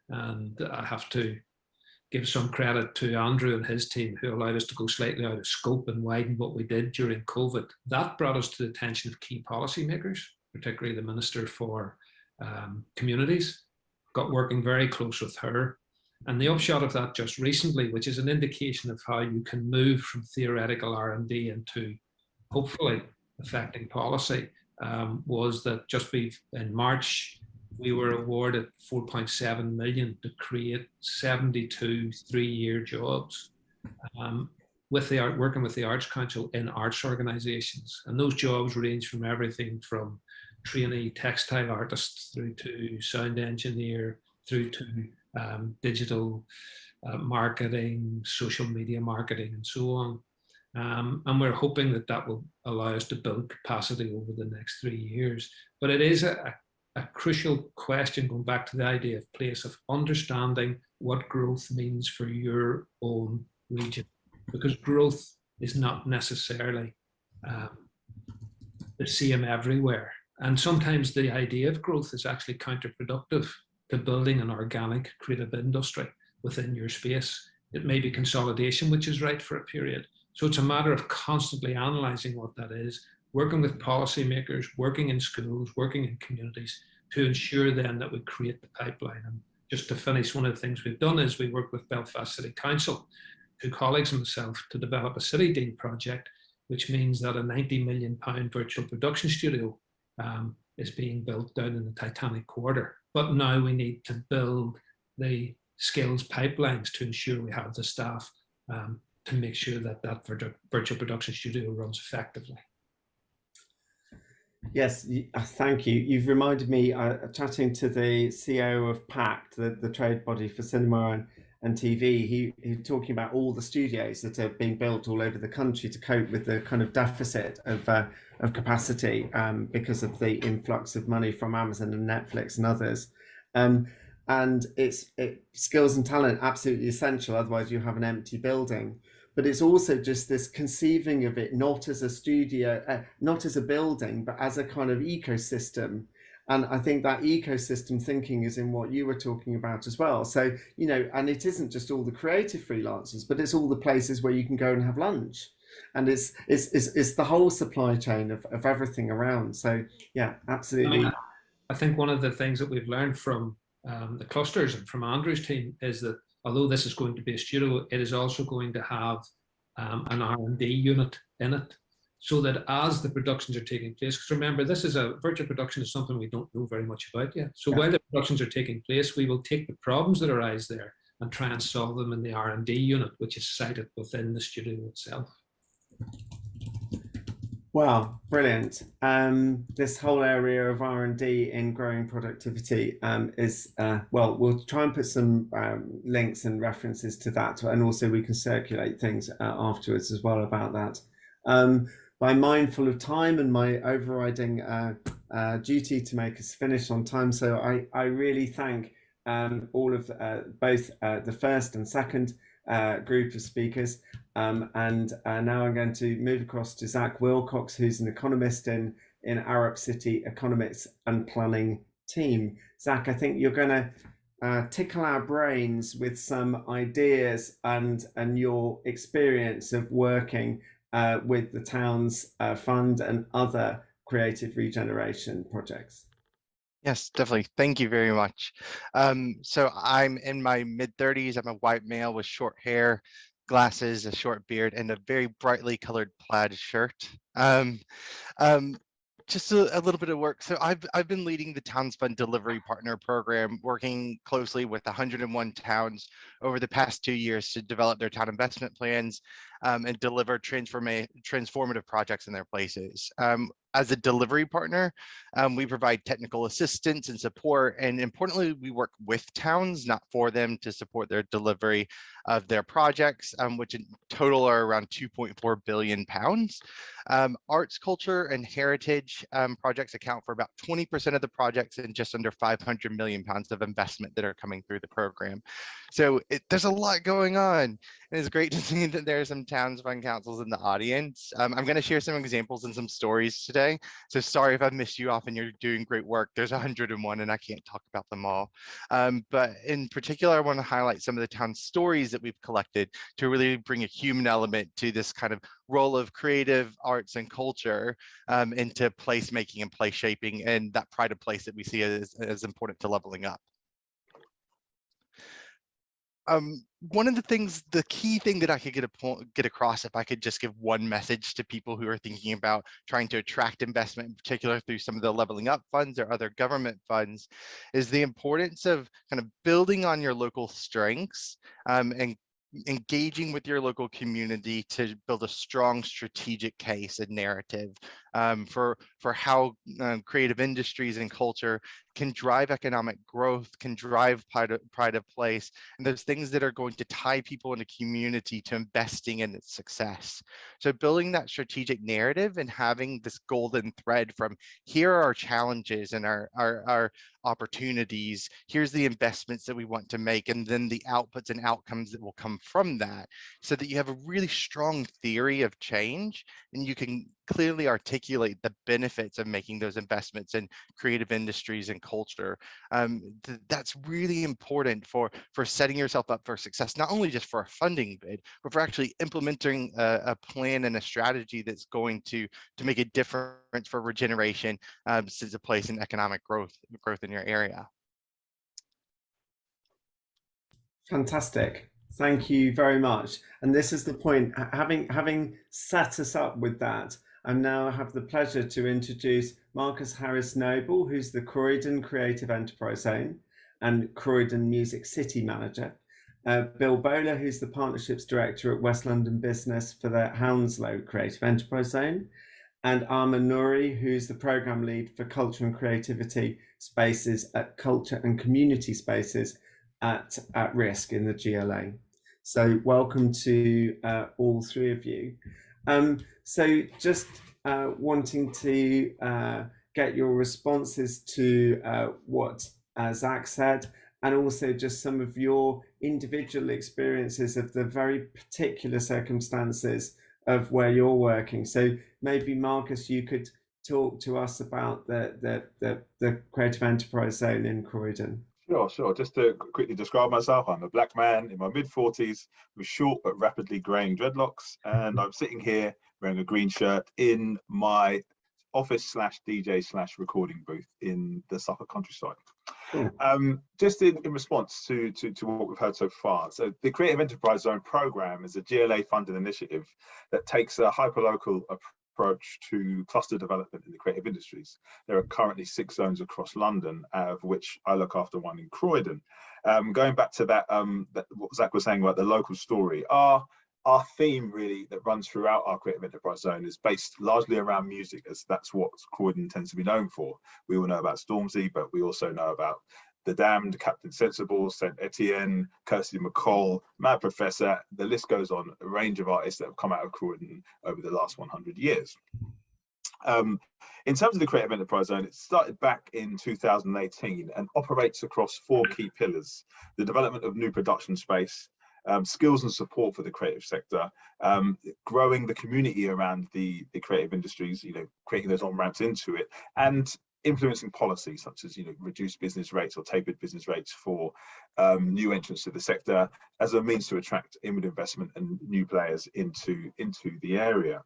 And I have to give some credit to Andrew and his team, who allowed us to go slightly out of scope and widen what we did during COVID. That brought us to the attention of key policymakers, particularly the Minister for Communities, got working very close with her. And the upshot of that just recently, which is an indication of how you can move from theoretical R&D into hopefully affecting policy, was that just in March, we were awarded 4.7 million to create 72 three-year jobs working with the Arts Council in arts organisations. And those jobs range from everything from trainee textile artists through to sound engineer, through to digital marketing, social media marketing, and so on. And we're hoping that that will allow us to build capacity over the next 3 years. But it is a crucial question, going back to the idea of place, of understanding what growth means for your own region, because growth is not necessarily the same everywhere. And sometimes the idea of growth is actually counterproductive to building an organic creative industry within your space. It may be consolidation, which is right for a period. So it's a matter of constantly analysing what that is, working with policymakers, working in schools, working in communities to ensure then that we create the pipeline. And just to finish, one of the things we've done is we work with Belfast City Council, two colleagues and myself, to develop a City Deal project, which means that a £90 million virtual production studio is being built down in the Titanic Quarter. But now we need to build the skills pipelines to ensure we have the staff to make sure that that virtual production studio runs effectively. Yes, thank you. You've reminded me, chatting to the CEO of PACT, the trade body for cinema and TV, he was talking about all the studios that are being built all over the country to cope with the kind of deficit of capacity because of the influx of money from Amazon and Netflix and others. And it's skills and talent absolutely essential, otherwise you have an empty building. But it's also just this conceiving of it not as a studio, not as a building, but as a kind of ecosystem. And I think that ecosystem thinking is in what you were talking about as well. So, you know, and it isn't just all the creative freelancers, but it's all the places where you can go and have lunch. And it's the whole supply chain of everything around. So, yeah, absolutely. I think one of the things that we've learned from the clusters and from Andrew's team is that although this is going to be a studio, it is also going to have an R&D unit in it, so that as the productions are taking place, because remember, this is a virtual production is something we don't know very much about yet. So while the productions are taking place, we will take the problems that arise there and try and solve them in the R&D unit, which is sited within the studio itself. Wow, brilliant. This whole area of R&D in growing productivity is, well, we'll try and put some links and references to that, and also we can circulate things afterwards as well about that. I'm mindful of time and my overriding duty to make us finish on time, so I really thank all of both the first and second group of speakers. And now I'm going to move across to Zach Wilcox, who's an economist in Arup City Economics and Planning team. Zach, I think you're going to tickle our brains with some ideas and your experience of working with the Towns Fund and other creative regeneration projects. Yes, definitely. Thank you very much. So I'm in my mid-30s. I'm a white male with short hair, glasses, a short beard, and a very brightly colored plaid shirt. Just a little bit of work. So I've been leading the Towns Fund Delivery Partner Program, working closely with 101 towns over the past 2 years to develop their town investment plans and deliver transformative projects in their places. As a delivery partner, we provide technical assistance and support, and importantly, we work with towns, not for them, to support their delivery of their projects, which in total are around £2.4 billion. Arts, culture, and heritage projects account for about 20% of the projects and just under £500 million of investment that are coming through the program. So there's a lot going on, and it's great to see that there are some Towns Fund councils in the audience. I'm going to share some examples and some stories today. So sorry if I've missed you off and you're doing great work. There's 101 and I can't talk about them all. But in particular, I want to highlight some of the town stories that we've collected to really bring a human element to this kind of role of creative arts and culture into placemaking and place shaping, and that pride of place that we see as important to leveling up. One of the things, the key thing that I could get across if I could just give one message to people who are thinking about trying to attract investment, in particular through some of the leveling up funds or other government funds, is the importance of kind of building on your local strengths and engaging with your local community to build a strong strategic case and narrative for how creative industries and culture can drive economic growth, can drive pride of place, and those things that are going to tie people in a community to investing in its success. So building that strategic narrative and having this golden thread from here are our challenges and our opportunities, here's the investments that we want to make, and then the outputs and outcomes that will come from that, so that you have a really strong theory of change and you can clearly articulate the benefits of making those investments in creative industries and culture. That's really important for setting yourself up for success, not only just for a funding bid, but for actually implementing a plan and a strategy that's going to make a difference for regeneration, since a place in economic growth in your area. Fantastic. Thank you very much. And this is the point, having set us up with that, I now have the pleasure to introduce Marcus Harris Noble, who's the Croydon Creative Enterprise Zone and Croydon Music City Manager. Bill Boler, who's the Partnerships Director at West London Business for the Hounslow Creative Enterprise Zone. And Armin Nouri, who's the Programme Lead for Culture and Creativity Spaces at Culture and Community Spaces at Risk in the GLA. So welcome to all three of you. So just wanting to get your responses to what Zach said, and also just some of your individual experiences of the very particular circumstances of where you're working. So maybe Marcus, you could talk to us about the Creative Enterprise Zone in Croydon. Sure. Just to quickly describe myself, I'm a black man in my mid-40s with short but rapidly greying dreadlocks, and I'm sitting here wearing a green shirt in my office / DJ / recording booth in the Suffolk countryside. Just in response to what we've heard so far, so the Creative Enterprise Zone programme is a GLA funded initiative that takes a hyperlocal approach to cluster development in the creative industries. There are currently 6 zones across London, out of which I look after one in Croydon. Going back to that, what Zach was saying about the local story, our our theme really that runs throughout our creative enterprise zone is based largely around music, as that's what Croydon tends to be known for. We all know about Stormzy, but we also know about The Damned, Captain Sensible, Saint Etienne, Kirsty MacColl, Mad Professor. The list goes on, a range of artists that have come out of Croydon over the last 100 years. In terms of the Creative Enterprise Zone, it started back in 2018 and operates across 4 key pillars: the development of new production space, skills and support for the creative sector, growing the community around the creative industries, creating those on-ramps into it, and influencing policy such as reduced business rates or tapered business rates for new entrants to the sector as a means to attract inward investment and new players into the area.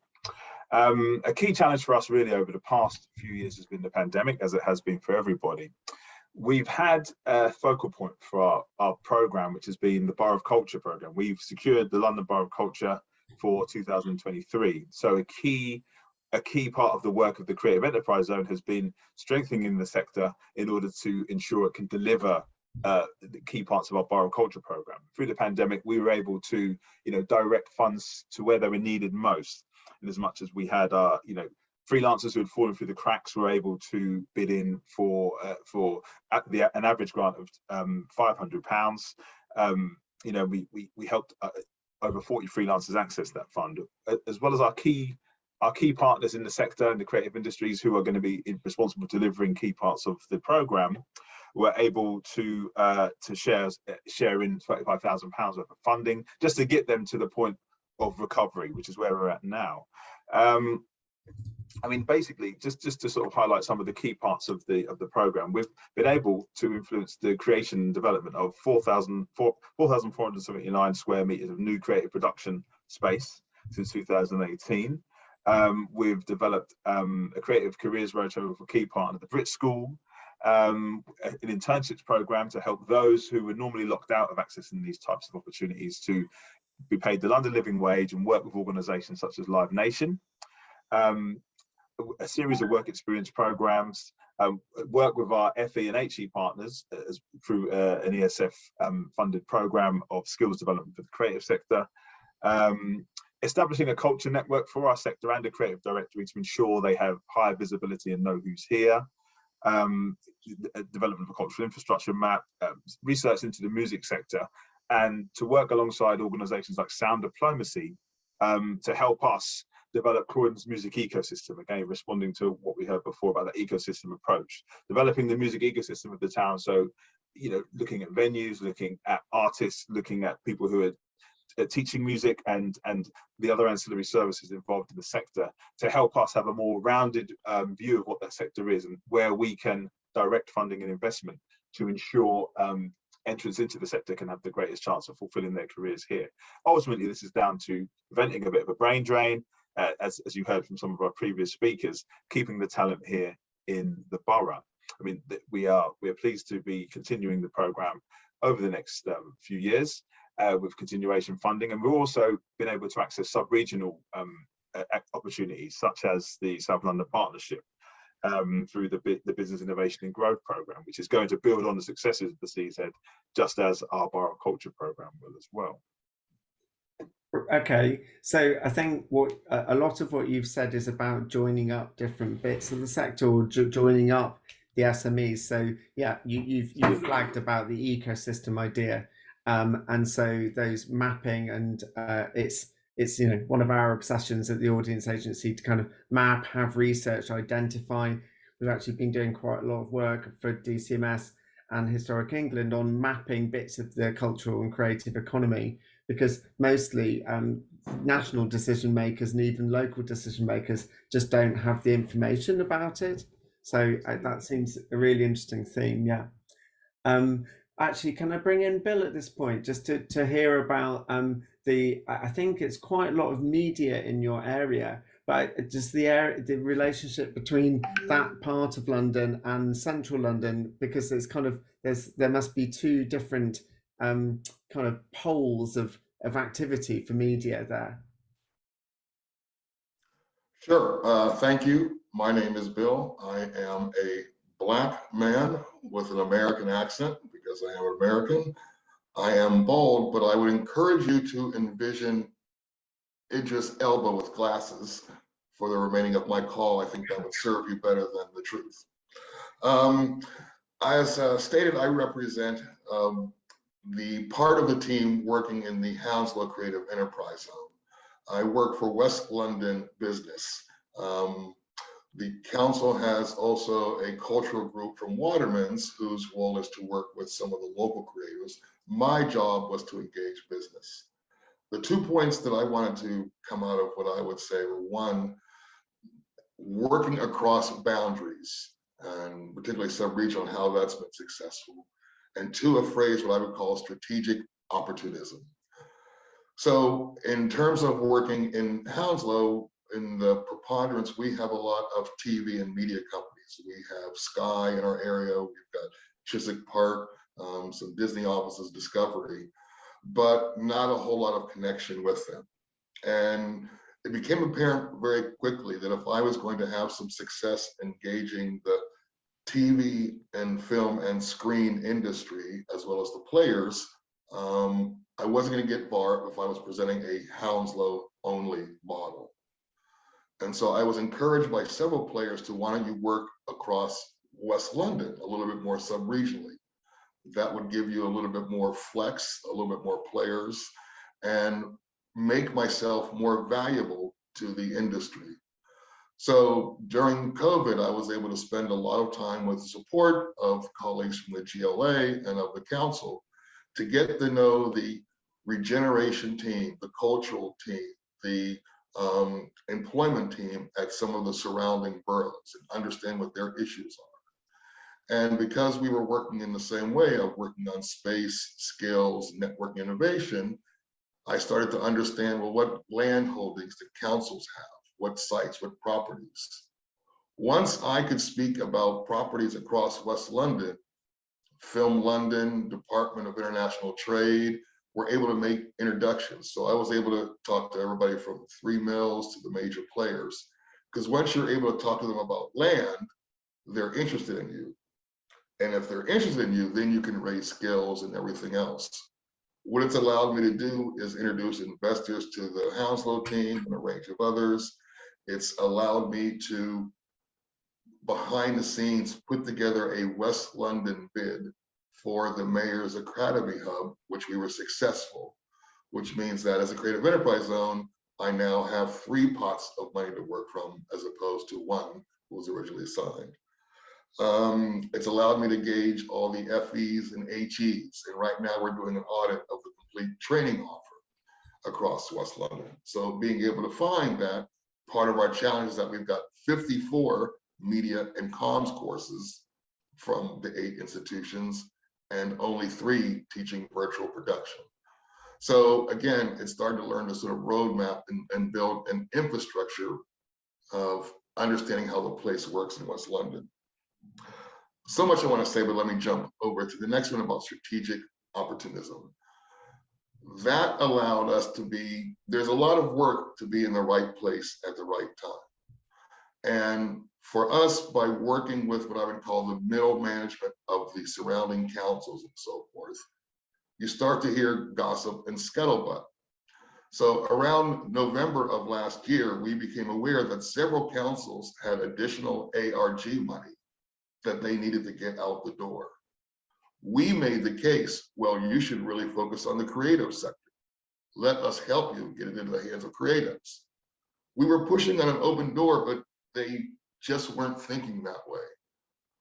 A key challenge for us really over the past few years has been the pandemic, as it has been for everybody. We've had a focal point for our program, which has been the Borough of Culture program. We've secured the London Borough of Culture for 2023. So a key part of the work of the Creative Enterprise Zone has been strengthening the sector in order to ensure it can deliver the key parts of our Borough of Culture program. Through the pandemic, we were able to direct funds to where they were needed most. And as much as we had our freelancers who had fallen through the cracks were able to bid in for an average grant of £500. We helped over 40 freelancers access that fund, as well as our key partners in the sector and the creative industries who are going to be responsible for delivering key parts of the program. Were able to share in £35,000 worth of funding just to get them to the point of recovery, which is where we're at now. Basically, just to sort of highlight some of the key parts of the program, we've been able to influence the creation and development of 4,479 square meters of new creative production space since 2018. We've developed a creative careers roadshow with a key partner, the Brit School, an internships program to help those who were normally locked out of accessing these types of opportunities to be paid the London living wage and work with organisations such as Live Nation. A series of work experience programs, work with our FE and HE partners through an ESF funded program of skills development for the creative sector, establishing a culture network for our sector and a creative directory to ensure they have higher visibility and know who's here, development of a cultural infrastructure map, research into the music sector, and to work alongside organisations like Sound Diplomacy to help us develop Croydon's music ecosystem, again, responding to what we heard before about that ecosystem approach, developing the music ecosystem of the town. So, looking at venues, looking at artists, looking at people who are teaching music and the other ancillary services involved in the sector to help us have a more rounded view of what that sector is and where we can direct funding and investment to ensure entrants into the sector can have the greatest chance of fulfilling their careers here. Ultimately, this is down to preventing a bit of a brain drain, as you heard from some of our previous speakers, keeping the talent here in the borough. We are pleased to be continuing the program over the next few years with continuation funding, and we've also been able to access sub-regional opportunities such as the South London Partnership through the Business Innovation and Growth Programme, which is going to build on the successes of the CZ, just as our Borough Culture Programme will as well. Okay, so I think a lot of what you've said is about joining up different bits of the sector or joining up the SMEs. So yeah, you've flagged about the ecosystem idea, and so those mapping and it's one of our obsessions at the audience agency to kind of map, have research, identify. We've actually been doing quite a lot of work for DCMS and Historic England on mapping bits of the cultural and creative economy, because mostly national decision makers and even local decision makers just don't have the information about it. So that seems a really interesting theme. Yeah. Actually, can I bring in Bill at this point just to hear about I think it's quite a lot of media in your area, but just the relationship between that part of London and central London, because there must be two different kind of poles of activity for media there. Sure, thank you. My name is Bill. I am a Black man with an American accent because I am American. I am bald, but I would encourage you to envision Idris Elba with glasses for the remaining of my call. I think that would serve you better than the truth. As stated, I represent the part of the team working in the Hounslow Creative Enterprise Zone. I work for West London Business. The council has also a cultural group from Waterman's whose role is to work with some of the local creators. My job was to engage business. The 2 points that I wanted to come out of what I would say were: one, working across boundaries, and particularly sub-regional, how that's been successful. And two, a phrase what I would call strategic opportunism. So in terms of working in Hounslow, in the preponderance, we have a lot of TV and media companies. We have Sky in our area, we've got Chiswick Park, some Disney offices, Discovery, but not a whole lot of connection with them. And it became apparent very quickly that if I was going to have some success engaging the TV and film and screen industry, as well as the players, I wasn't going to get far if I was presenting a Hounslow only model. And so I was encouraged by several players to why don't you work across West London a little bit more sub-regionally. That would give you a little bit more flex, a little bit more players, and make myself more valuable to the industry. So during COVID, I was able to spend a lot of time with the support of colleagues from the GLA and of the council to get to know the regeneration team, the cultural team, the employment team at some of the surrounding boroughs and understand what their issues are. And because we were working in the same way of working on space, skills, network innovation, I started to understand, well, what land holdings do councils have? What sites, what properties? Once I could speak about properties across West London, Film London, Department of International Trade, were able to make introductions. So I was able to talk to everybody from 3 Mills to the major players. Because once you're able to talk to them about land, they're interested in you. And if they're interested in you, then you can raise skills and everything else. What it's allowed me to do is introduce investors to the Hounslow team and a range of others. It's allowed me to, behind the scenes, put together a West London bid for the Mayor's Academy Hub, which we were successful, which means that as a creative enterprise zone, I now have 3 pots of money to work from as opposed to 1 who was originally assigned. It's allowed me to gauge all the FEs and HEs. And right now we're doing an audit of the complete training offer across West London. So being able to find that, part of our challenge is that we've got 54 media and comms courses from the 8 institutions and only 3 teaching virtual production. So again, it's starting to learn to sort of roadmap and build an infrastructure of understanding how the place works in West London. So much I want to say, but let me jump over to the next one about strategic opportunism. That allowed us to be, there's a lot of work to be in the right place at the right time. And for us, by working with what I would call the middle management of the surrounding councils and so forth, you start to hear gossip and scuttlebutt. So around November of last year, we became aware that several councils had additional ARG money that they needed to get out the door. We made the case, well, you should really focus on the creative sector. Let us help you get it into the hands of creatives. We were pushing on an open door, but they just weren't thinking that way.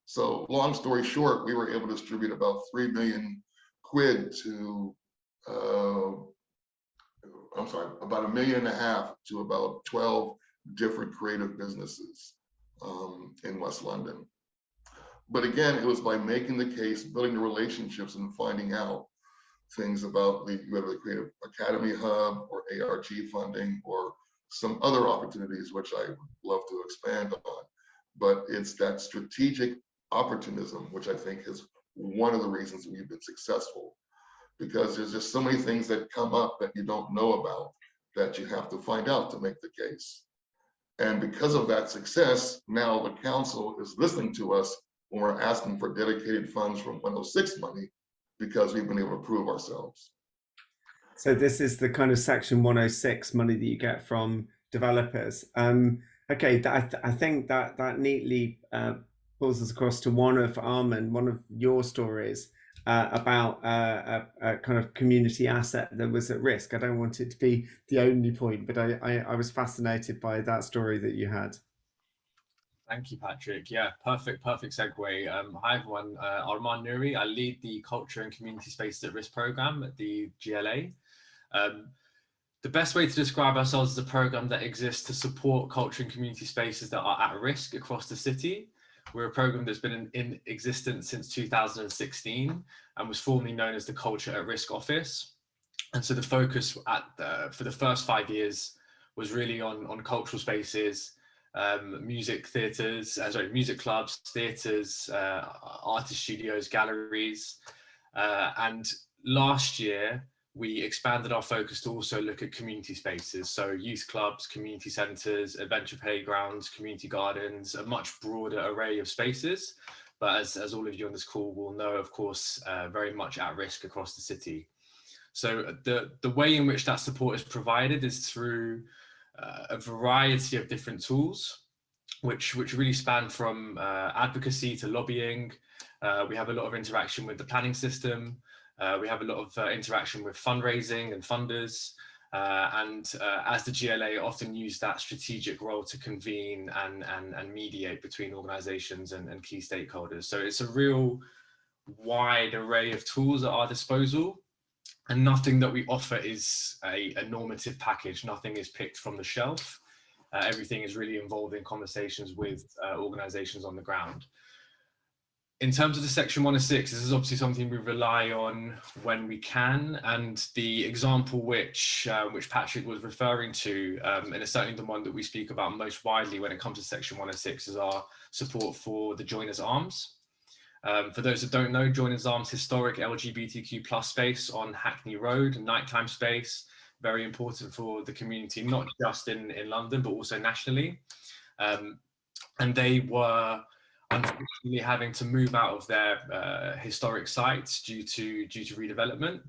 So long story short, we were able to distribute about 3 million quid to, about $1.5 million to about 12 different creative businesses in West London. But again, it was by making the case, building the relationships and finding out things about whether the Creative Academy Hub or ARG funding or some other opportunities, which I would love to expand on. But it's that strategic opportunism, which I think is one of the reasons we've been successful, because there's just so many things that come up that you don't know about that you have to find out to make the case. And because of that success, now the council is listening to us when we're asking for dedicated funds from 106 money, because we've been able to prove ourselves. So this is the kind of Section 106 money that you get from developers. Okay, I think that neatly pulls us across to one of Armand, one of your stories about a kind of community asset that was at risk. I don't want it to be the only point, but I was fascinated by that story that you had. Thank you, Patrick. Yeah, perfect segue. Hi, everyone. Armand Nouri. I lead the Culture and Community Spaces at Risk program at the GLA. The best way to describe ourselves is a program that exists to support culture and community spaces that are at risk across the city. We're a program that's been in existence since 2016 and was formerly known as the Culture at Risk Office. And so the focus for the first 5 years was really on cultural spaces, music clubs, theatres, artist studios, galleries. And last year, we expanded our focus to also look at community spaces. So youth clubs, community centres, adventure playgrounds, community gardens, a much broader array of spaces. But as all of you on this call will know, of course, very much at risk across the city. So the way in which that support is provided is through a variety of different tools, which really span from advocacy to lobbying. We have a lot of interaction with the planning system. We have a lot of interaction with fundraising and funders. And as the GLA, often use that strategic role to convene and mediate between organizations and key stakeholders. So it's a real wide array of tools at our disposal. And nothing that we offer is a normative package. Nothing is picked from the shelf. Everything is really involved in conversations with organizations on the ground. In terms of the Section 106, this is obviously something we rely on when we can. And the example which Patrick was referring to, and it's certainly the one that we speak about most widely when it comes to Section 106, is our support for the Joiners Arms. For those that don't know, Joiners Arms, historic LGBTQ+ space on Hackney Road, nighttime space, very important for the community, not just in London, but also nationally. And they were unfortunately having to move out of their historic sites due to redevelopment.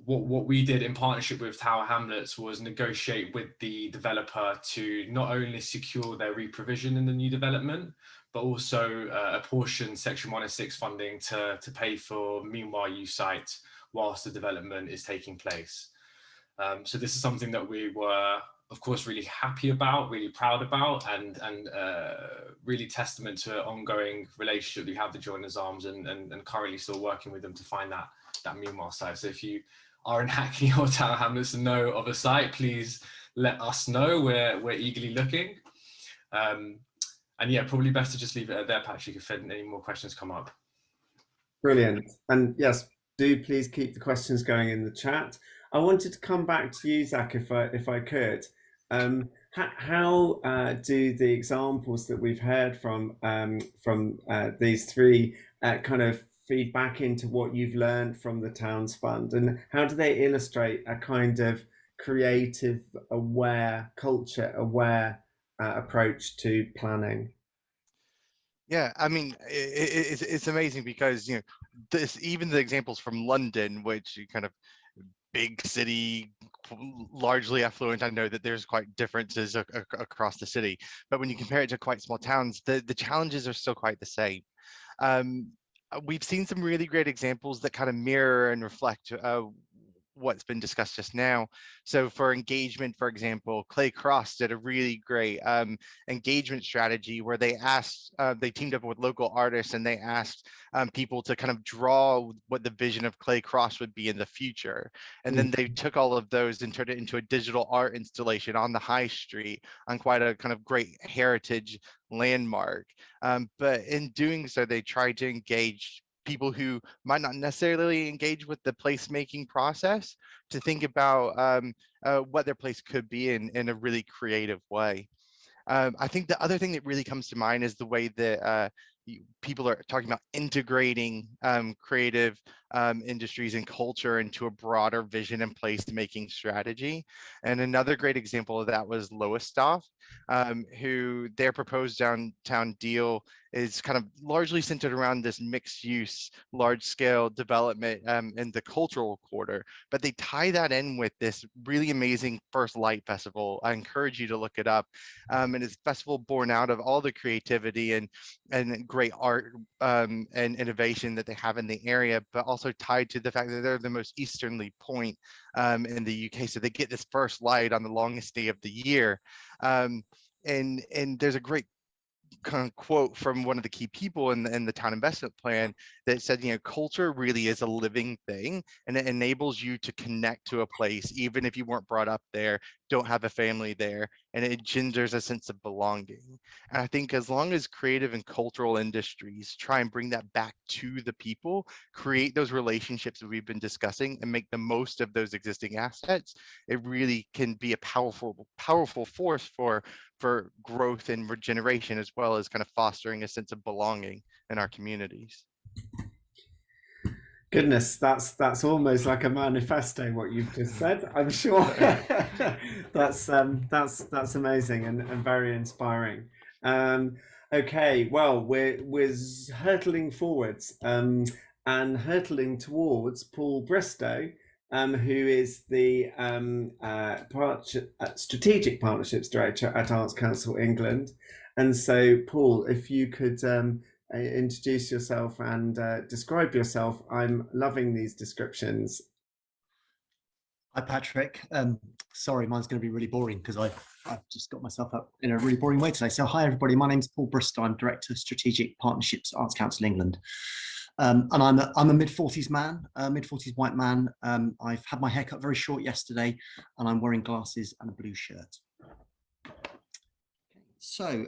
What we did in partnership with Tower Hamlets was negotiate with the developer to not only secure their re-provision in the new development, but also apportion Section 106 funding to pay for meanwhile use sites whilst the development is taking place. So this is something that we were, of course, really happy about, really proud about, and really testament to an ongoing relationship we have with Joiners Arms and currently still working with them to find that meanwhile site. So if you are in Hackney or Tower Hamlets and know of a site, please let us know. We're eagerly looking. And yeah, probably best to just leave it there, Patrick, if any more questions come up. Brilliant. And yes, do please keep the questions going in the chat. I wanted to come back to you, Zach, if I could. How do the examples that we've heard from these three kind of feed back into what you've learned from the Towns Fund, and how do they illustrate a kind of creative, aware, culture aware approach to planning? Yeah, I mean, it's amazing because, you know, even the examples from London, which kind of big city, largely affluent, I know that there's quite differences across the city, but when you compare it to quite small towns, the challenges are still quite the same. We've seen some really great examples that kind of mirror and reflect what's been discussed just now. So for engagement, for example, Clay Cross did a really great engagement strategy where they asked, they teamed up with local artists and they asked people to kind of draw what the vision of Clay Cross would be in the future. And then they took all of those and turned it into a digital art installation on the high street on quite a kind of great heritage landmark. But in doing so, they tried to engage people who might not necessarily engage with the placemaking process to think about what their place could be in a really creative way. I think the other thing that really comes to mind is the way that people are talking about integrating creative industries and culture into a broader vision and place-making strategy. And another great example of that was Lowestoft, who their proposed downtown deal is kind of largely centered around this mixed use, large scale development in the cultural quarter, but they tie that in with this really amazing First Light Festival. I encourage you to look it up. And it's a festival born out of all the creativity and great art and innovation that they have in the area, but also tied to the fact that they're the most easternly point in the UK. So they get this first light on the longest day of the year. And there's a great kind of quote from one of the key people in the town investment plan that said, you know, culture really is a living thing, and it enables you to connect to a place even if you weren't brought up there, don't have a family there, and it engenders a sense of belonging. And I think as long as creative and cultural industries try and bring that back to the people, create those relationships that we've been discussing, and make the most of those existing assets, it really can be a powerful force for growth and regeneration, as well as kind of fostering a sense of belonging in our communities. Goodness, that's almost like a manifesto what you've just said. I'm sure that's amazing and very inspiring. Okay, well, we're hurtling forwards and hurtling towards Paul Bristow, who is the Strategic Partnerships Director at Arts Council England. And so, Paul, if you could introduce yourself and describe yourself. I'm loving these descriptions. Hi, Patrick. Sorry, mine's going to be really boring because I've just got myself up in a really boring way today. So hi, everybody. My name's Paul Bristow. I'm Director of Strategic Partnerships, Arts Council England. And I'm a mid-40s man, mid-40s white man. I've had my hair cut very short yesterday, and I'm wearing glasses and a blue shirt. So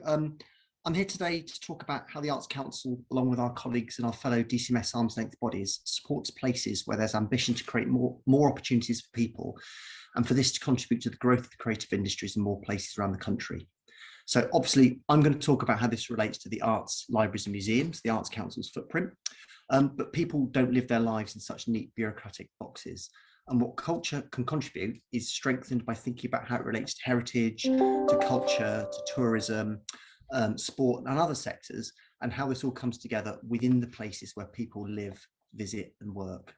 I'm here today to talk about how the Arts Council, along with our colleagues and our fellow DCMS arm's length bodies, supports places where there's ambition to create more opportunities for people, and for this to contribute to the growth of the creative industries in more places around the country. So obviously, I'm going to talk about how this relates to the arts, libraries and museums, the Arts Council's footprint, but people don't live their lives in such neat bureaucratic boxes. And what culture can contribute is strengthened by thinking about how it relates to heritage, to culture, to tourism, sport and other sectors, and how this all comes together within the places where people live, visit and work.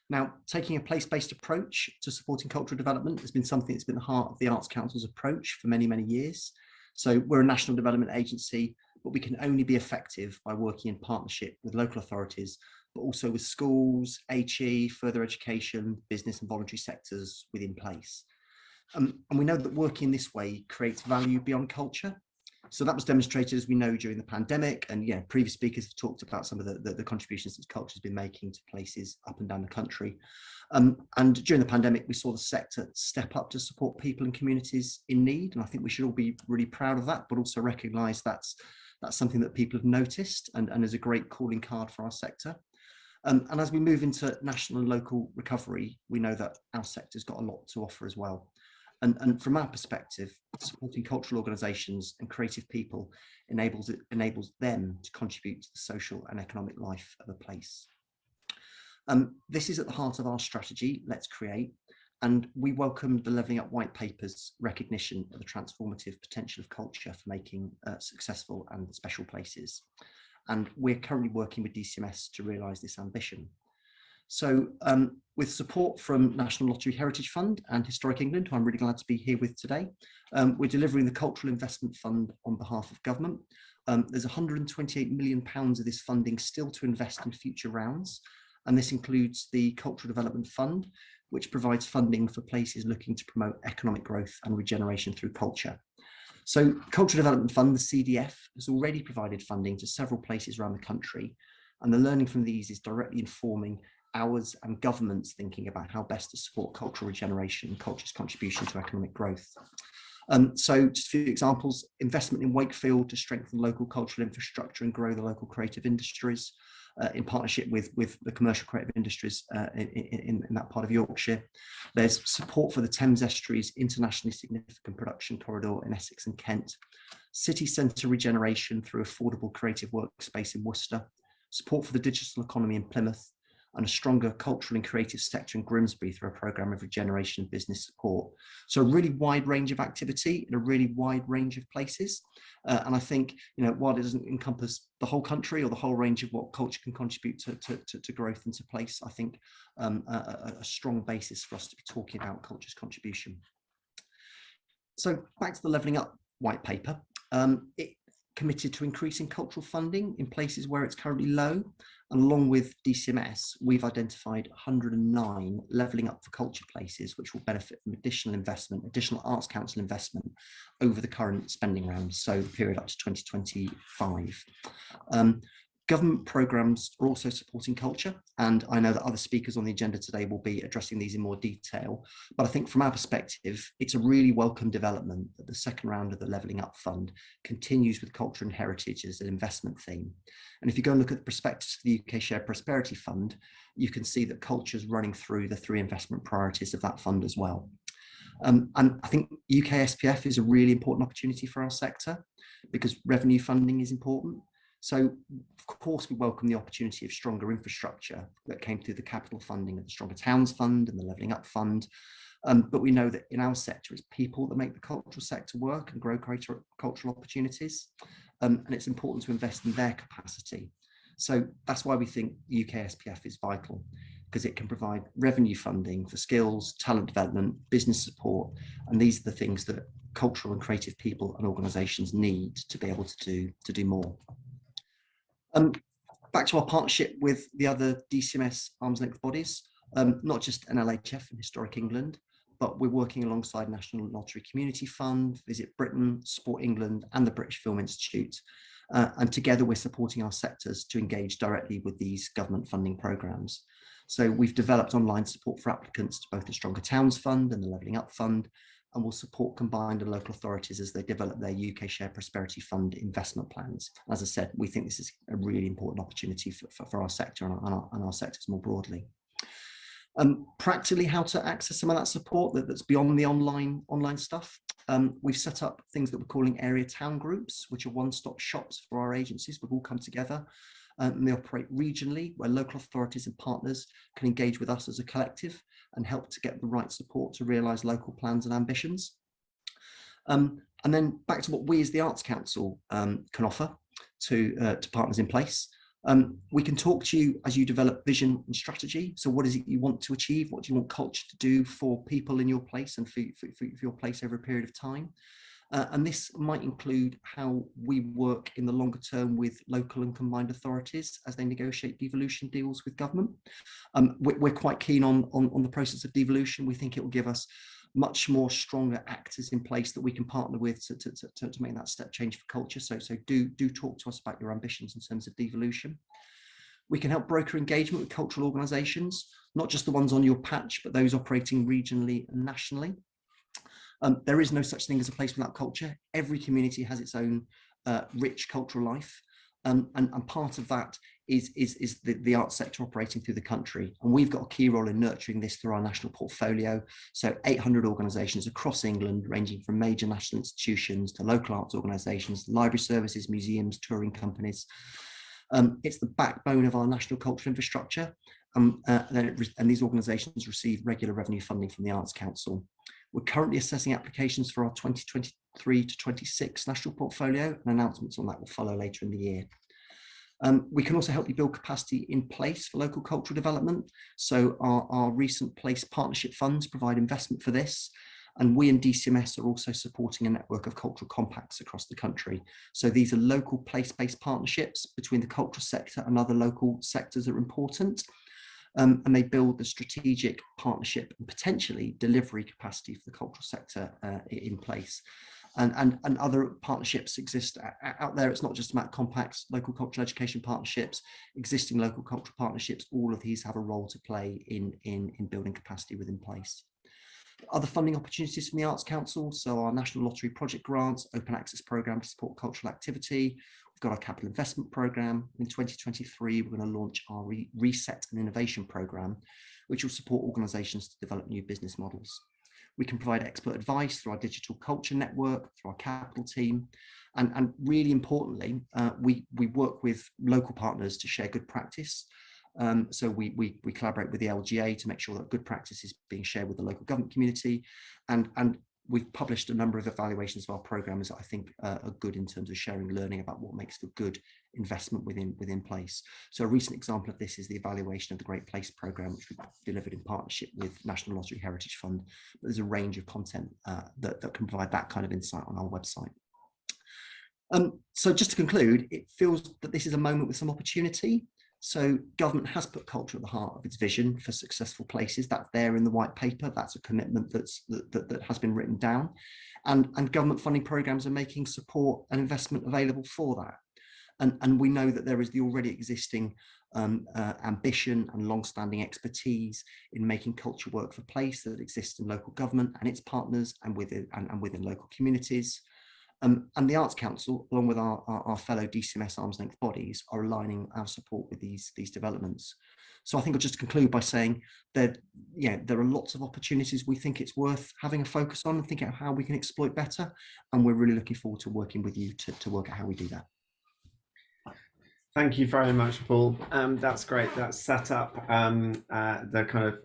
Now, taking a place-based approach to supporting cultural development has been something that's been the heart of the Arts Council's approach for many, many years. So we're a national development agency, but we can only be effective by working in partnership with local authorities, but also with schools, HE, further education, business and voluntary sectors within place. And we know that working this way creates value beyond culture. So that was demonstrated, as we know, during the pandemic, and previous speakers have talked about some of the contributions that culture has been making to places up and down the country. And during the pandemic, we saw the sector step up to support people and communities in need, and I think we should all be really proud of that, but also recognise that's something that people have noticed and is a great calling card for our sector. And as we move into national and local recovery, we know that our sector's got a lot to offer as well. And from our perspective, supporting cultural organisations and creative people enables them to contribute to the social and economic life of a place. This is at the heart of our strategy, Let's Create, and we welcome the Levelling Up White Paper's recognition of the transformative potential of culture for making successful and special places. And we're currently working with DCMS to realise this ambition. So with support from National Lottery Heritage Fund and Historic England, who I'm really glad to be here with today, we're delivering the Cultural Investment Fund on behalf of government. There's £128 million of this funding still to invest in future rounds, and this includes the Cultural Development Fund, which provides funding for places looking to promote economic growth and regeneration through culture. So Cultural Development Fund, the CDF, has already provided funding to several places around the country, and the learning from these is directly informing ours and governments thinking about how best to support cultural regeneration and culture's contribution to economic growth. So just a few examples: investment in Wakefield to strengthen local cultural infrastructure and grow the local creative industries in partnership with the commercial creative industries in that part of Yorkshire. There's support for the Thames Estuary's internationally significant production corridor in Essex and Kent. City centre regeneration through affordable creative workspace in Worcester. Support for the digital economy in Plymouth, and a stronger cultural and creative sector in Grimsby through a programme of regeneration and business support. So a really wide range of activity in a really wide range of places. And I think, while it doesn't encompass the whole country or the whole range of what culture can contribute to growth and to place, I think a strong basis for us to be talking about culture's contribution. So back to the Levelling Up white paper. It committed to increasing cultural funding in places where it's currently low. And along with DCMS, we've identified 109 levelling up for culture places, which will benefit from additional investment, additional Arts Council investment over the current spending round, so the period up to 2025. Government programmes are also supporting culture, and I know that other speakers on the agenda today will be addressing these in more detail, but I think from our perspective, it's a really welcome development that the second round of the Levelling Up Fund continues with culture and heritage as an investment theme. And if you go and look at the prospectus for the UK Shared Prosperity Fund, you can see that culture is running through the 3 investment priorities of that fund as well. And I think UK SPF is a really important opportunity for our sector because revenue funding is important. So, of course, we welcome the opportunity of stronger infrastructure that came through the capital funding of the Stronger Towns Fund and the Levelling Up Fund. But we know that in our sector, it's people that make the cultural sector work and grow cultural opportunities. And it's important to invest in their capacity. So that's why we think UK SPF is vital, because it can provide revenue funding for skills, talent development, business support. And these are the things that cultural and creative people and organisations need to be able to do more. Back to our partnership with the other DCMS arm's length bodies, not just NLHF and Historic England, but we're working alongside National Lottery Community Fund, Visit Britain, Sport England and the British Film Institute. And together we're supporting our sectors to engage directly with these government funding programmes. So we've developed online support for applicants to both the Stronger Towns Fund and the Levelling Up Fund, and will support combined and local authorities as they develop their UK Shared Prosperity Fund investment plans. As I said, we think this is a really important opportunity for our sector and our sectors more broadly. Practically how to access some of that support that's beyond the online stuff. We've set up things that we're calling area town groups, which are one-stop shops for our agencies. We've all come together and they operate regionally, where local authorities and partners can engage with us as a collective and help to get the right support to realise local plans and ambitions. And then back to what we as the Arts Council can offer to partners in place. We can talk to you as you develop vision and strategy. So what is it you want to achieve? What do you want culture to do for people in your place and for your place over a period of time? And this might include how we work in the longer term with local and combined authorities as they negotiate devolution deals with government. We're quite keen on the process of devolution. We think it will give us much more stronger actors in place that we can partner with to make that step change for culture. So do talk to us about your ambitions in terms of devolution. We can help broker engagement with cultural organisations, not just the ones on your patch, but those operating regionally and nationally. There is no such thing as a place without culture. Every community has its own rich cultural life. And part of that is the arts sector operating through the country. And we've got a key role in nurturing this through our national portfolio. So 800 organisations across England, ranging from major national institutions to local arts organisations, library services, museums, touring companies. It's the backbone of our national cultural infrastructure. And these organisations receive regular revenue funding from the Arts Council. We're currently assessing applications for our 2023 to 26 national portfolio, and announcements on that will follow later in the year. We can also help you build capacity in place for local cultural development. So our recent place partnership funds provide investment for this. And we in DCMS are also supporting a network of cultural compacts across the country. So these are local place-based partnerships between the cultural sector and other local sectors that are important. And they build the strategic partnership and potentially delivery capacity for the cultural sector in place. And other partnerships exist out there. It's not just about compacts, local cultural education partnerships, existing local cultural partnerships. All of these have a role to play in building capacity within place. Other funding opportunities from the Arts Council, so our National Lottery project grants, open access programme to support cultural activity. We've got our capital investment programme. In 2023, we're going to launch our Reset and Innovation programme, which will support organisations to develop new business models. We can provide expert advice through our digital culture network, through our capital team. And really importantly, we work with local partners to share good practice. So we collaborate with the LGA to make sure that good practice is being shared with the local government community, and we've published a number of evaluations of our programs that I think are good in terms of sharing learning about what makes for good investment within place. So a recent example of this is the evaluation of the Great Place programme, which we delivered in partnership with National Lottery Heritage Fund. But there's a range of content that can provide that kind of insight on our website. So just to conclude, it feels that this is a moment with some opportunity. So government has put culture at the heart of its vision for successful places. That's there in the white paper. That's a commitment that has been written down. And government funding programs are making support and investment available for that. And we know that there is the already existing ambition and long-standing expertise in making culture work for place that exists in local government and its partners and within local communities. And the Arts Council, along with our fellow DCMS arm's length bodies, are aligning our support with these developments. So I think I'll just conclude by saying that there are lots of opportunities we think it's worth having a focus on and thinking about how we can exploit better. And we're really looking forward to working with you to work out how we do that. Thank you very much, Paul. That's great. That's set up the kind of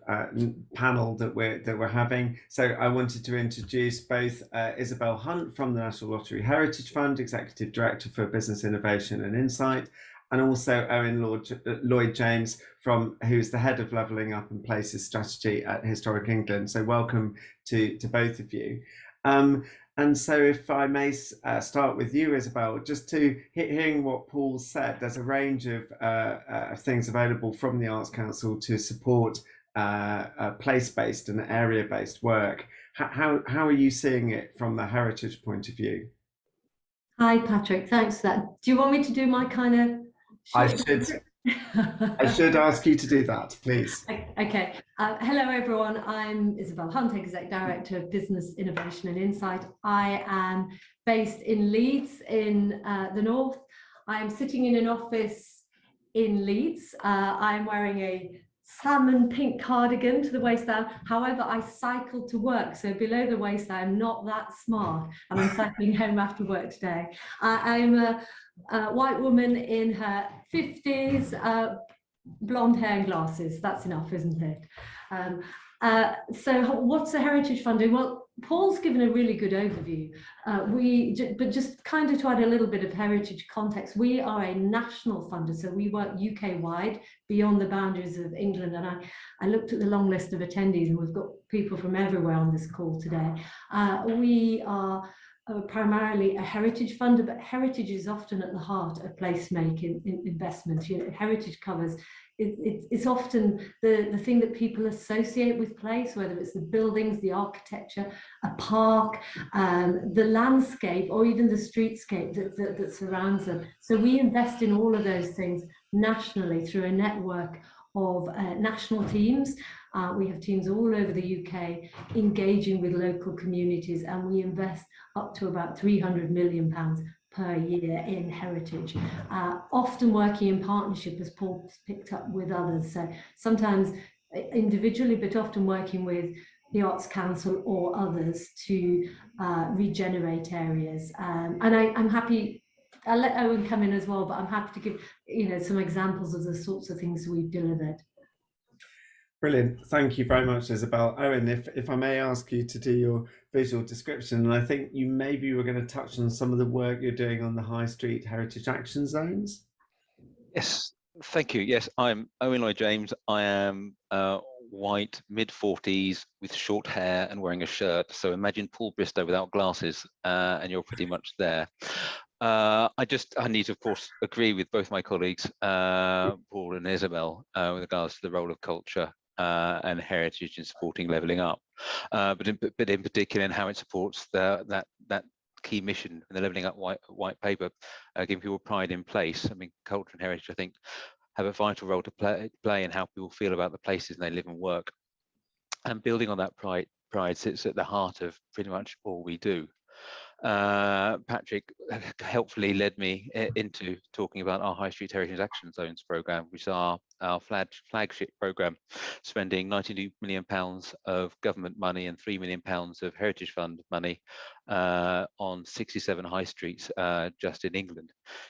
panel that we're having. So I wanted to introduce both Isabel Hunt from the National Lottery Heritage Fund, Executive Director for Business Innovation and Insight, and also Owen Lloyd-James, who's the Head of Levelling Up and Places Strategy at Historic England. So welcome to both of you. And so if I may start with you, Isabel, just to hearing what Paul said, there's a range of things available from the Arts Council to support place-based and area-based work. How are you seeing it from the heritage point of view? Hi, Patrick, thanks for that. Do you want me to do my kind of... I should ask you to do that, please. Okay. Hello, everyone. I'm Isabel Hunt, Exec Director of Business Innovation and Insight. I am based in Leeds in the north. I am sitting in an office in Leeds. I'm wearing a salmon pink cardigan to the waist down. However, I cycle to work, so below the waist I'm not that smart, and I'm cycling home after work today. I'm a white woman in her 50s, blonde hair and glasses. That's enough, isn't it? So what's the Heritage Fund doing? Well, Paul's given a really good overview. But just kind of to add a little bit of heritage context, we are a national funder, so we work UK-wide beyond the boundaries of England. And I looked at the long list of attendees, and we've got people from everywhere on this call today. We are primarily a heritage funder, but heritage is often at the heart of placemaking investment. Heritage covers it's often the thing that people associate with place, whether it's the buildings, the architecture, a park, the landscape, or even the streetscape that surrounds them. So we invest in all of those things nationally through a network of national teams. We have teams all over the UK engaging with local communities, and we invest up to about £300 million per year in heritage, often working in partnership, as Paul's picked up, with others. So sometimes individually, but often working with the Arts Council or others to regenerate areas. And I'm happy, I'll let Owen come in as well, but I'm happy to give some examples of the sorts of things we've delivered. Brilliant. Thank you very much, Isabel. Owen, if I may ask you to do your visual description, and I think you maybe were going to touch on some of the work you're doing on the High Street Heritage Action Zones. Yes, thank you. Yes, I'm Owen Lloyd-James. I am white, mid-40s, with short hair and wearing a shirt. So imagine Paul Bristow without glasses, and you're pretty much there. I need to, of course, agree with both my colleagues, Paul and Isabel, with regards to the role of culture and heritage in supporting levelling up, but in particular in how it supports that key mission in the Levelling Up white paper, giving people pride in place. I mean, culture and heritage, I think, have a vital role to play in how people feel about the places they live and work. And building on that pride sits at the heart of pretty much all we do. Patrick helpfully led me into talking about our High Street Heritage Action Zones programme, which is our flagship programme, spending £92 million of government money and £3 million of Heritage Fund money on 67 high streets just in England,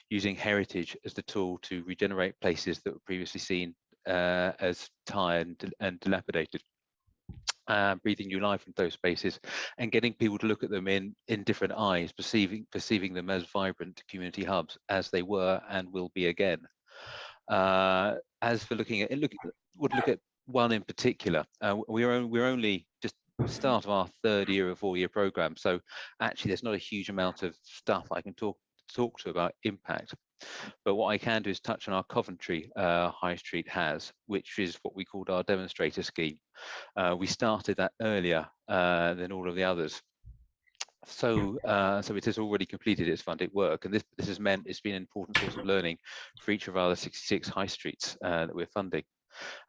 using heritage as the tool to regenerate places that were previously seen as tired and dilapidated. Breathing new life into those spaces and getting people to look at them in different eyes, perceiving them as vibrant community hubs as they were and will be again. As for look at one in particular, we're only just start of our third year of 4-year program, so actually there's not a huge amount of stuff I can talk to about impact. But what I can do is touch on our Coventry High Street has, which is what we called our Demonstrator Scheme. We started that earlier than all of the others. So it has already completed its funded work, and this has meant it's been an important source of learning for each of our 66 high streets that we're funding.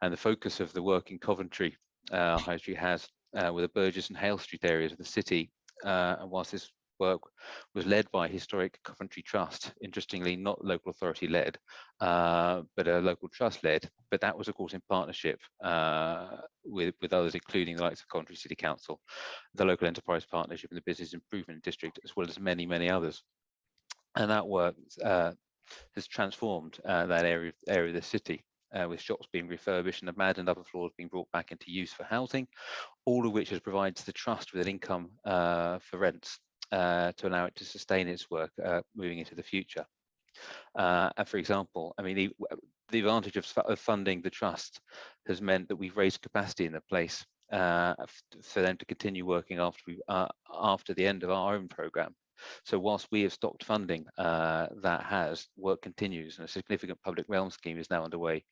And the focus of the work in Coventry High Street has with the Burgess and Hale Street areas of the city, and whilst this work was led by Historic Coventry Trust, interestingly not local authority led, but a local trust led, but that was of course in partnership with others, including the likes of Coventry City Council, the Local Enterprise Partnership and the Business Improvement District, as well as many others. And that work has transformed that area of the city, with shops being refurbished and the MAD and upper floors being brought back into use for housing, all of which has provided the trust with an income for rents to allow it to sustain its work moving into the future. And for example, I mean, the advantage of funding the trust has meant that we've raised capacity in the place for them to continue working after the end of our own programme. So whilst we have stopped funding, work continues, and a significant public realm scheme is now underway,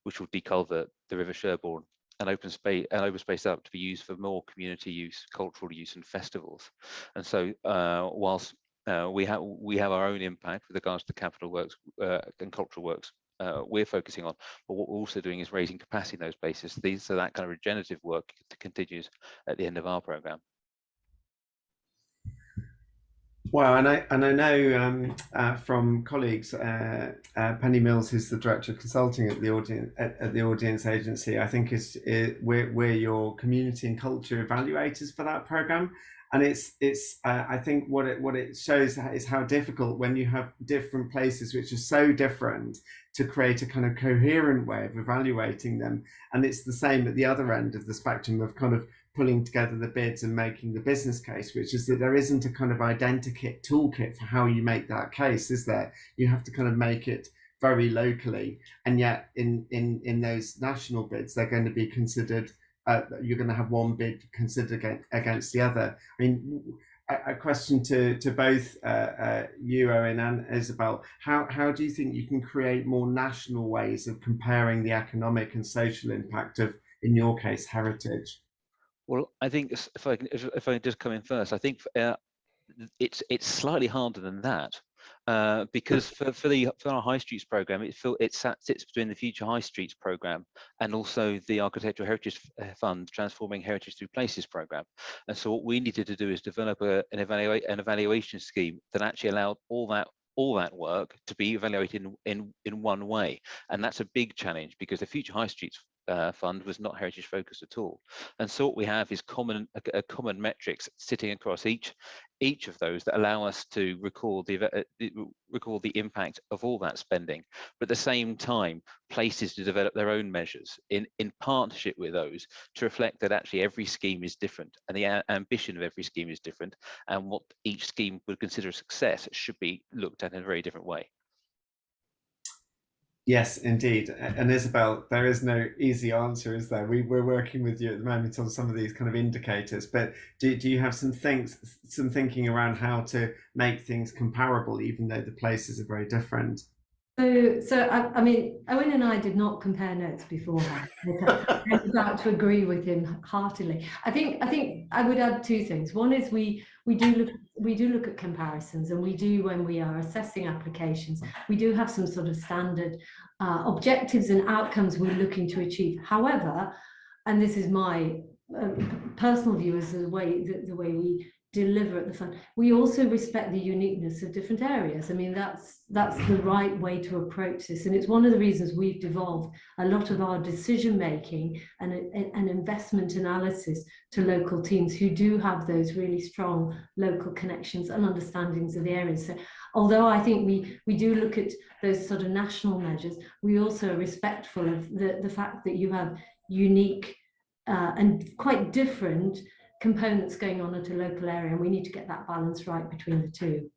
which will deculvert the River Sherborne and open space up to be used for more community use, cultural use, and festivals. And so, whilst we have our own impact with regards to capital works and cultural works we're focusing on, but what we're also doing is raising capacity in those places. So that kind of regenerative work continues at the end of our programme. Well, and I know from colleagues, Penny Mills, who's the director of consulting at the Audience Agency, I think we're your community and culture evaluators for that program, and I think what it shows is how difficult when you have different places which are so different to create a kind of coherent way of evaluating them. And it's the same at the other end of the spectrum of kind of pulling together the bids and making the business case, which is that there isn't a kind of identikit toolkit for how you make that case, is there? You have to kind of make it very locally, and yet in those national bids, they're going to be considered, you're going to have one bid considered against the other. I mean, a question to both you, Owen, and Isabel, how do you think you can create more national ways of comparing the economic and social impact of, in your case, heritage? Well, I think if I can just come in first, I think it's slightly harder than that, because for our High Streets programme, it sits between the Future High Streets programme and also the Architectural Heritage Fund Transforming Heritage Through Places programme. And so what we needed to do is develop an evaluation scheme that actually allowed all that work to be evaluated in one way. And that's a big challenge, because the Future High Streets fund was not heritage focused at all. And so what we have is common metrics sitting across each of those that allow us to record the impact of all that spending, but at the same time places to develop their own measures in partnership with those to reflect that actually every scheme is different and the ambition of every scheme is different, and what each scheme would consider a success should be looked at in a very different way. Yes, indeed. And Isabel, there is no easy answer, is there? We're working with you at the moment on some of these kind of indicators, but do you have some thinking around how to make things comparable, even though the places are very different? So I mean, Owen and I did not compare notes beforehand. I'm about to agree with him heartily. I think I would add two things. One is we do look at comparisons, and we do, when we are assessing applications, we do have some sort of standard objectives and outcomes we're looking to achieve. However, and this is my personal view as the way we deliver at the fund, we also respect the uniqueness of different areas. I mean, that's the right way to approach this, and it's one of the reasons we've devolved a lot of our decision making and investment analysis to local teams who do have those really strong local connections and understandings of the areas. So although I think we do look at those sort of national measures, we also are respectful of the fact that you have unique and quite different components going on at a local area, and we need to get that balance right between the two.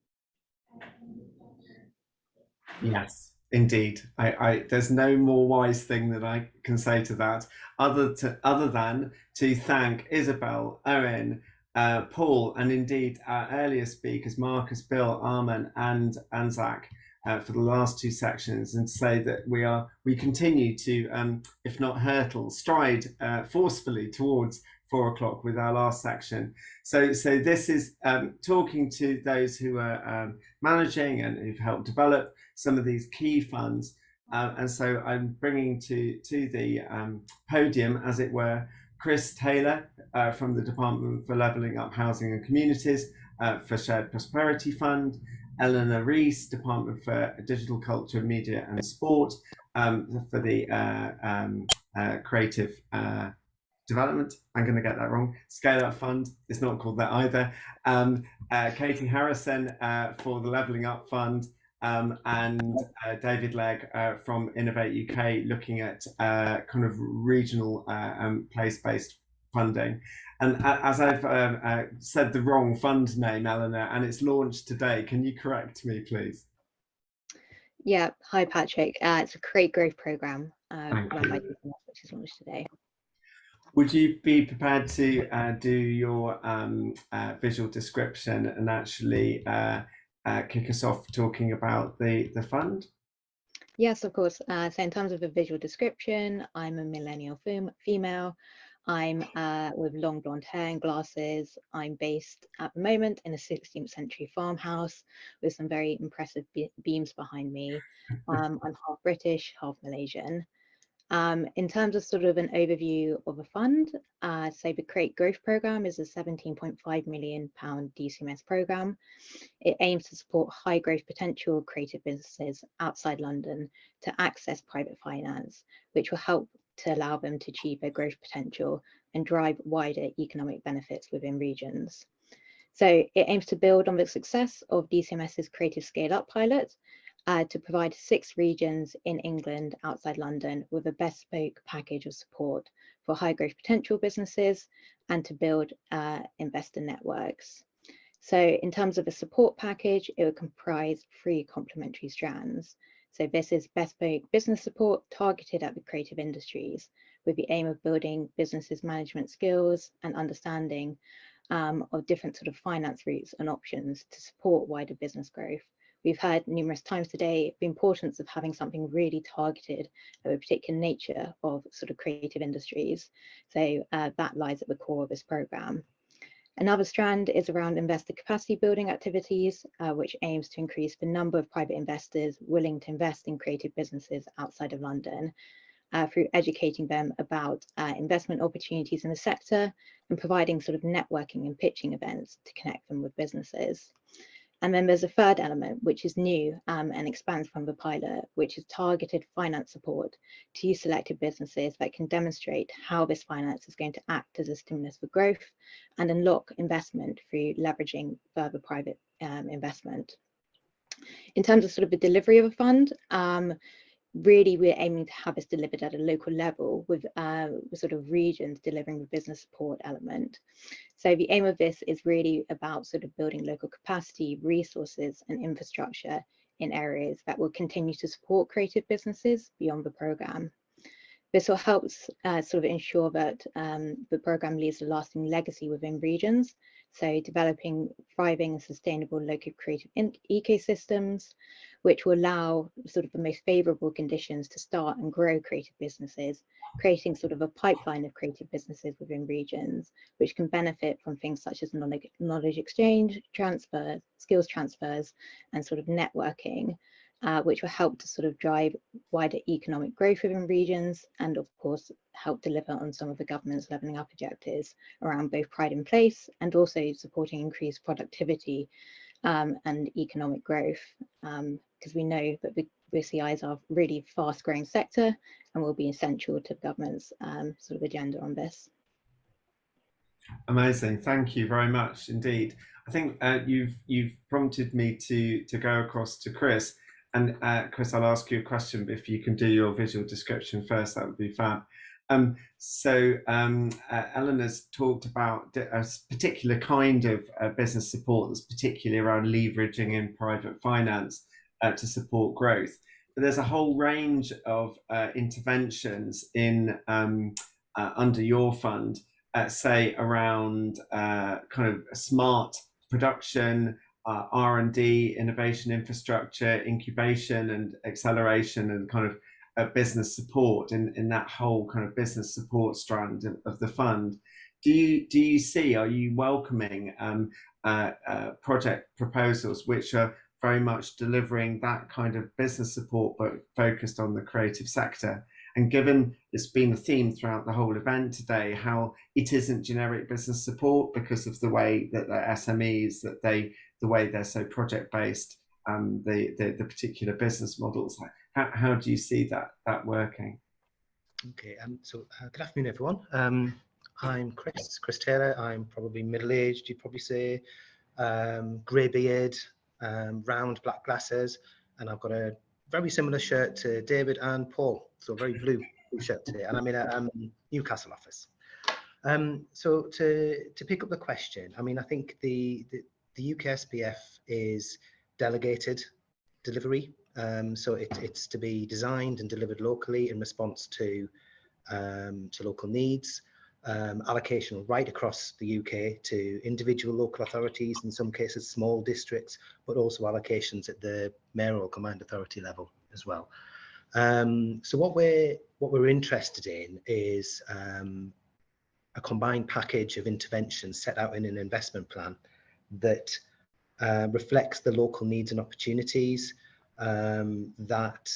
Yes, indeed. There's no more wise thing that I can say to that, other than to thank Isabel, Owen, Paul, and indeed our earlier speakers, Marcus, Bill, Arman, and Zach, for the last two sections, and say that we continue to, if not hurtle, stride forcefully towards 4 o'clock with our last section. So this is talking to those who are managing and who've helped develop some of these key funds. And so I'm bringing to the podium, as it were, Chris Taylor from the Department for Levelling Up Housing and Communities for Shared Prosperity Fund, Eleanor Rees, Department for Digital Culture, Media and Sport for the Creative Development, I'm going to get that wrong, Scale Up Fund, it's not called that either, Katie Harrison for the Levelling Up Fund, and David Legg from Innovate UK, looking at kind of regional place-based funding. And as I've said the wrong fund name, Eleanor, and it's launched today, can you correct me, please? Yeah, hi Patrick. It's a Create Growth Programme run by DCMS, which is launched today. Would you be prepared to do your visual description and actually kick us off talking about the fund? Yes, of course. So in terms of a visual description, I'm a millennial female. I'm with long blonde hair and glasses. I'm based at the moment in a 16th century farmhouse with some very impressive beams behind me. I'm half British, half Malaysian. In terms of sort of an overview of a fund, so the Create Growth Programme is a £17.5 million DCMS programme. It aims to support high growth potential creative businesses outside London to access private finance, which will help to allow them to achieve their growth potential and drive wider economic benefits within regions. So it aims to build on the success of DCMS's Creative Scale Up pilot to provide 6 regions in England outside London with a bespoke package of support for high growth potential businesses and to build investor networks. So in terms of a support package, it would comprise 3 complementary strands. So this is bespoke business support targeted at the creative industries with the aim of building businesses' management skills and understanding of different sort of finance routes and options to support wider business growth. We've heard numerous times today the importance of having something really targeted at a particular nature of sort of creative industries. So that lies at the core of this programme. Another strand is around investor capacity building activities, which aims to increase the number of private investors willing to invest in creative businesses outside of London through educating them about investment opportunities in the sector and providing sort of networking and pitching events to connect them with businesses. And then there's a third element, which is new and expands from the pilot, which is targeted finance support to selected businesses that can demonstrate how this finance is going to act as a stimulus for growth and unlock investment through leveraging further private investment. In terms of sort of the delivery of a fund, really we're aiming to have this delivered at a local level with sort of regions delivering the business support element. So the aim of this is really about sort of building local capacity, resources and infrastructure in areas that will continue to support creative businesses beyond the programme. This will help sort of ensure that the programme leaves a lasting legacy within regions, so developing thriving and sustainable local creative ecosystems, which will allow sort of the most favourable conditions to start and grow creative businesses, creating sort of a pipeline of creative businesses within regions, which can benefit from things such as knowledge exchange, transfer, skills transfers, and sort of networking, which will help to sort of drive wider economic growth within regions and of course help deliver on some of the government's levelling up objectives around both pride in place and also supporting increased productivity and economic growth, because we know that the CIs are a really fast growing sector and will be essential to the government's sort of agenda on this. Amazing. Thank you very much indeed. I think you've prompted me to go across to Chris. And Chris, I'll ask you a question, but if you can do your visual description first, that would be fab. Eleanor's talked about a particular kind of business support that's particularly around leveraging in private finance to support growth. But there's a whole range of interventions in under your fund, say around kind of smart production, R&D, innovation infrastructure, incubation and acceleration, and kind of business support in that whole kind of business support strand of the fund. Are you welcoming project proposals which are very much delivering that kind of business support but focused on the creative sector? And given it's been a theme throughout the whole event today, how it isn't generic business support because of the way that they're SMEs, that the way they're so project based, the particular business models. How do you see that working? Okay, good afternoon, everyone. I'm Chris Taylor. I'm probably middle-aged, you'd probably say, grey beard, round black glasses, and I've got a very similar shirt to David and Paul, so very blue shirt today, and I'm in a Newcastle office. So to pick up the question, I mean, I think the UKSPF is delegated delivery, so it's to be designed and delivered locally in response to local needs. Allocation right across the UK to individual local authorities, in some cases small districts, but also allocations at the mayoral combined authority level as well. So what we're interested in is a combined package of interventions set out in an investment plan that reflects the local needs and opportunities, that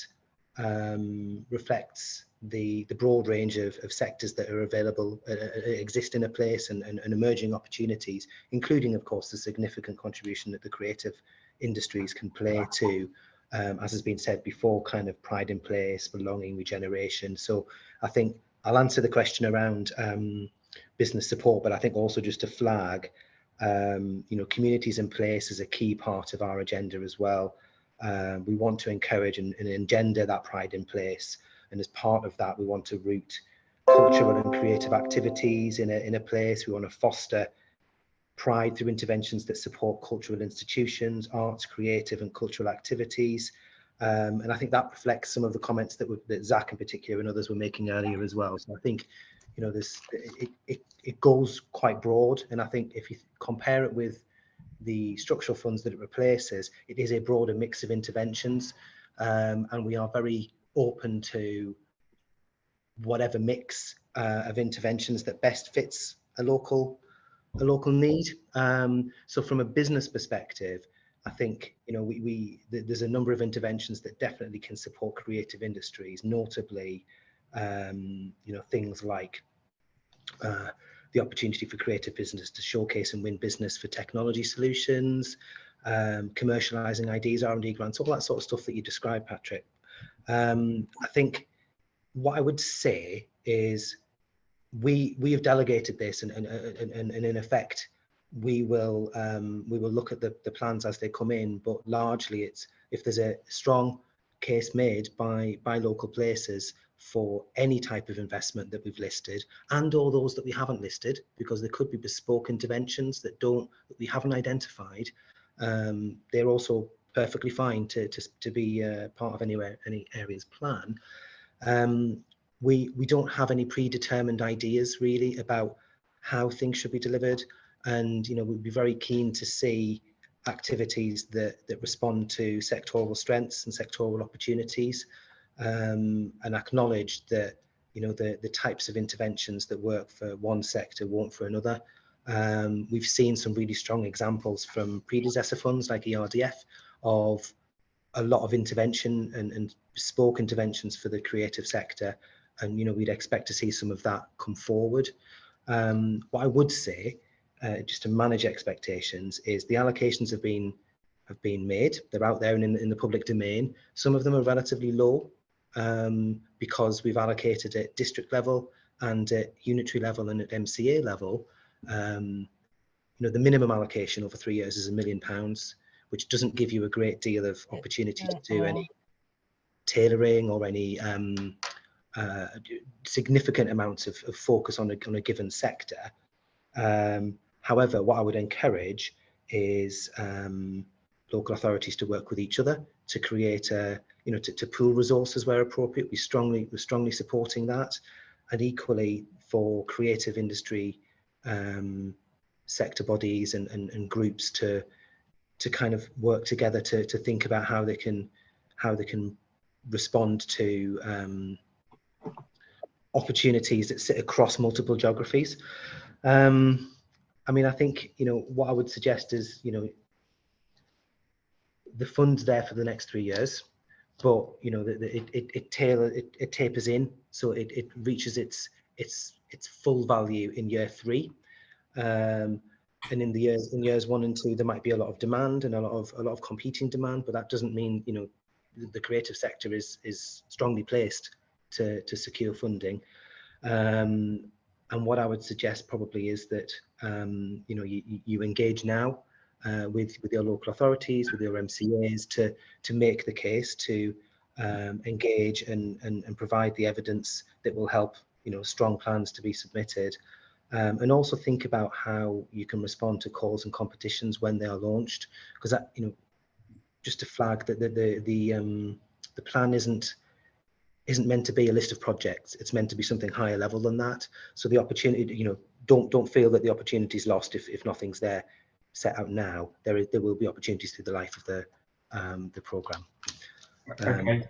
reflects the broad range of sectors that are available, exist in a place, and emerging opportunities, including, of course, the significant contribution that the creative industries can play to, as has been said before, kind of pride in place, belonging, regeneration. So I think I'll answer the question around business support, but I think also just to flag, communities in place is a key part of our agenda as well. We want to encourage and engender that pride in place. And as part of that, we want to root cultural and creative activities in a place. We want to foster pride through interventions that support cultural institutions, arts, creative and cultural activities. And I think that reflects some of the comments that Zach in particular and others were making earlier as well. So I think, it goes quite broad. And I think if you compare it with the structural funds that it replaces, it is a broader mix of interventions. And we are very open to whatever mix of interventions that best fits a local need. So from a business perspective, I think there's a number of interventions that definitely can support creative industries, notably things like the opportunity for creative business to showcase and win business for technology solutions, commercializing ideas, R&D grants, all that sort of stuff that you described, Patrick. I think what I would say is we have delegated this, and in effect we will look at the plans as they come in, but largely it's if there's a strong case made by local places for any type of investment that we've listed, and or those that we haven't listed, because there could be bespoke interventions that we haven't identified. They're also perfectly fine to be part of any area's plan. We don't have any predetermined ideas really about how things should be delivered, and we'd be very keen to see activities that respond to sectoral strengths and sectoral opportunities, and acknowledge that the types of interventions that work for one sector won't for another. We've seen some really strong examples from predecessor funds like ERDF of a lot of intervention and bespoke interventions for the creative sector, and we'd expect to see some of that come forward. What I would say, just to manage expectations, is the allocations have been made. They're out there in the public domain. Some of them are relatively low because we've allocated at district level and at unitary level and at MCA level. The minimum allocation over 3 years is £1 million, which doesn't give you a great deal of opportunity to do any tailoring or any significant amounts of focus on a given sector. However, what I would encourage is local authorities to work with each other to create to pool resources where appropriate. We're strongly supporting that, and equally for creative industry sector bodies and groups to kind of work together to think about how they can respond to opportunities that sit across multiple geographies. I mean, I think, what I would suggest is, the fund's there for the next 3 years, but, it tapers in, so it reaches its full value in year 3. And in years 1 and 2, there might be a lot of demand and a lot of competing demand, but that doesn't mean, the creative sector is strongly placed to secure funding. And what I would suggest probably is that you engage now with your local authorities, with your MCAs to make the case to engage and provide the evidence that will help strong plans to be submitted, and also think about how you can respond to calls and competitions when they are launched, because that just to flag that the plan isn't meant to be a list of projects. It's meant to be something higher level than that. So the opportunity, don't feel that the opportunity is lost if nothing's there set out now. There will be opportunities through the life of the program. Okay,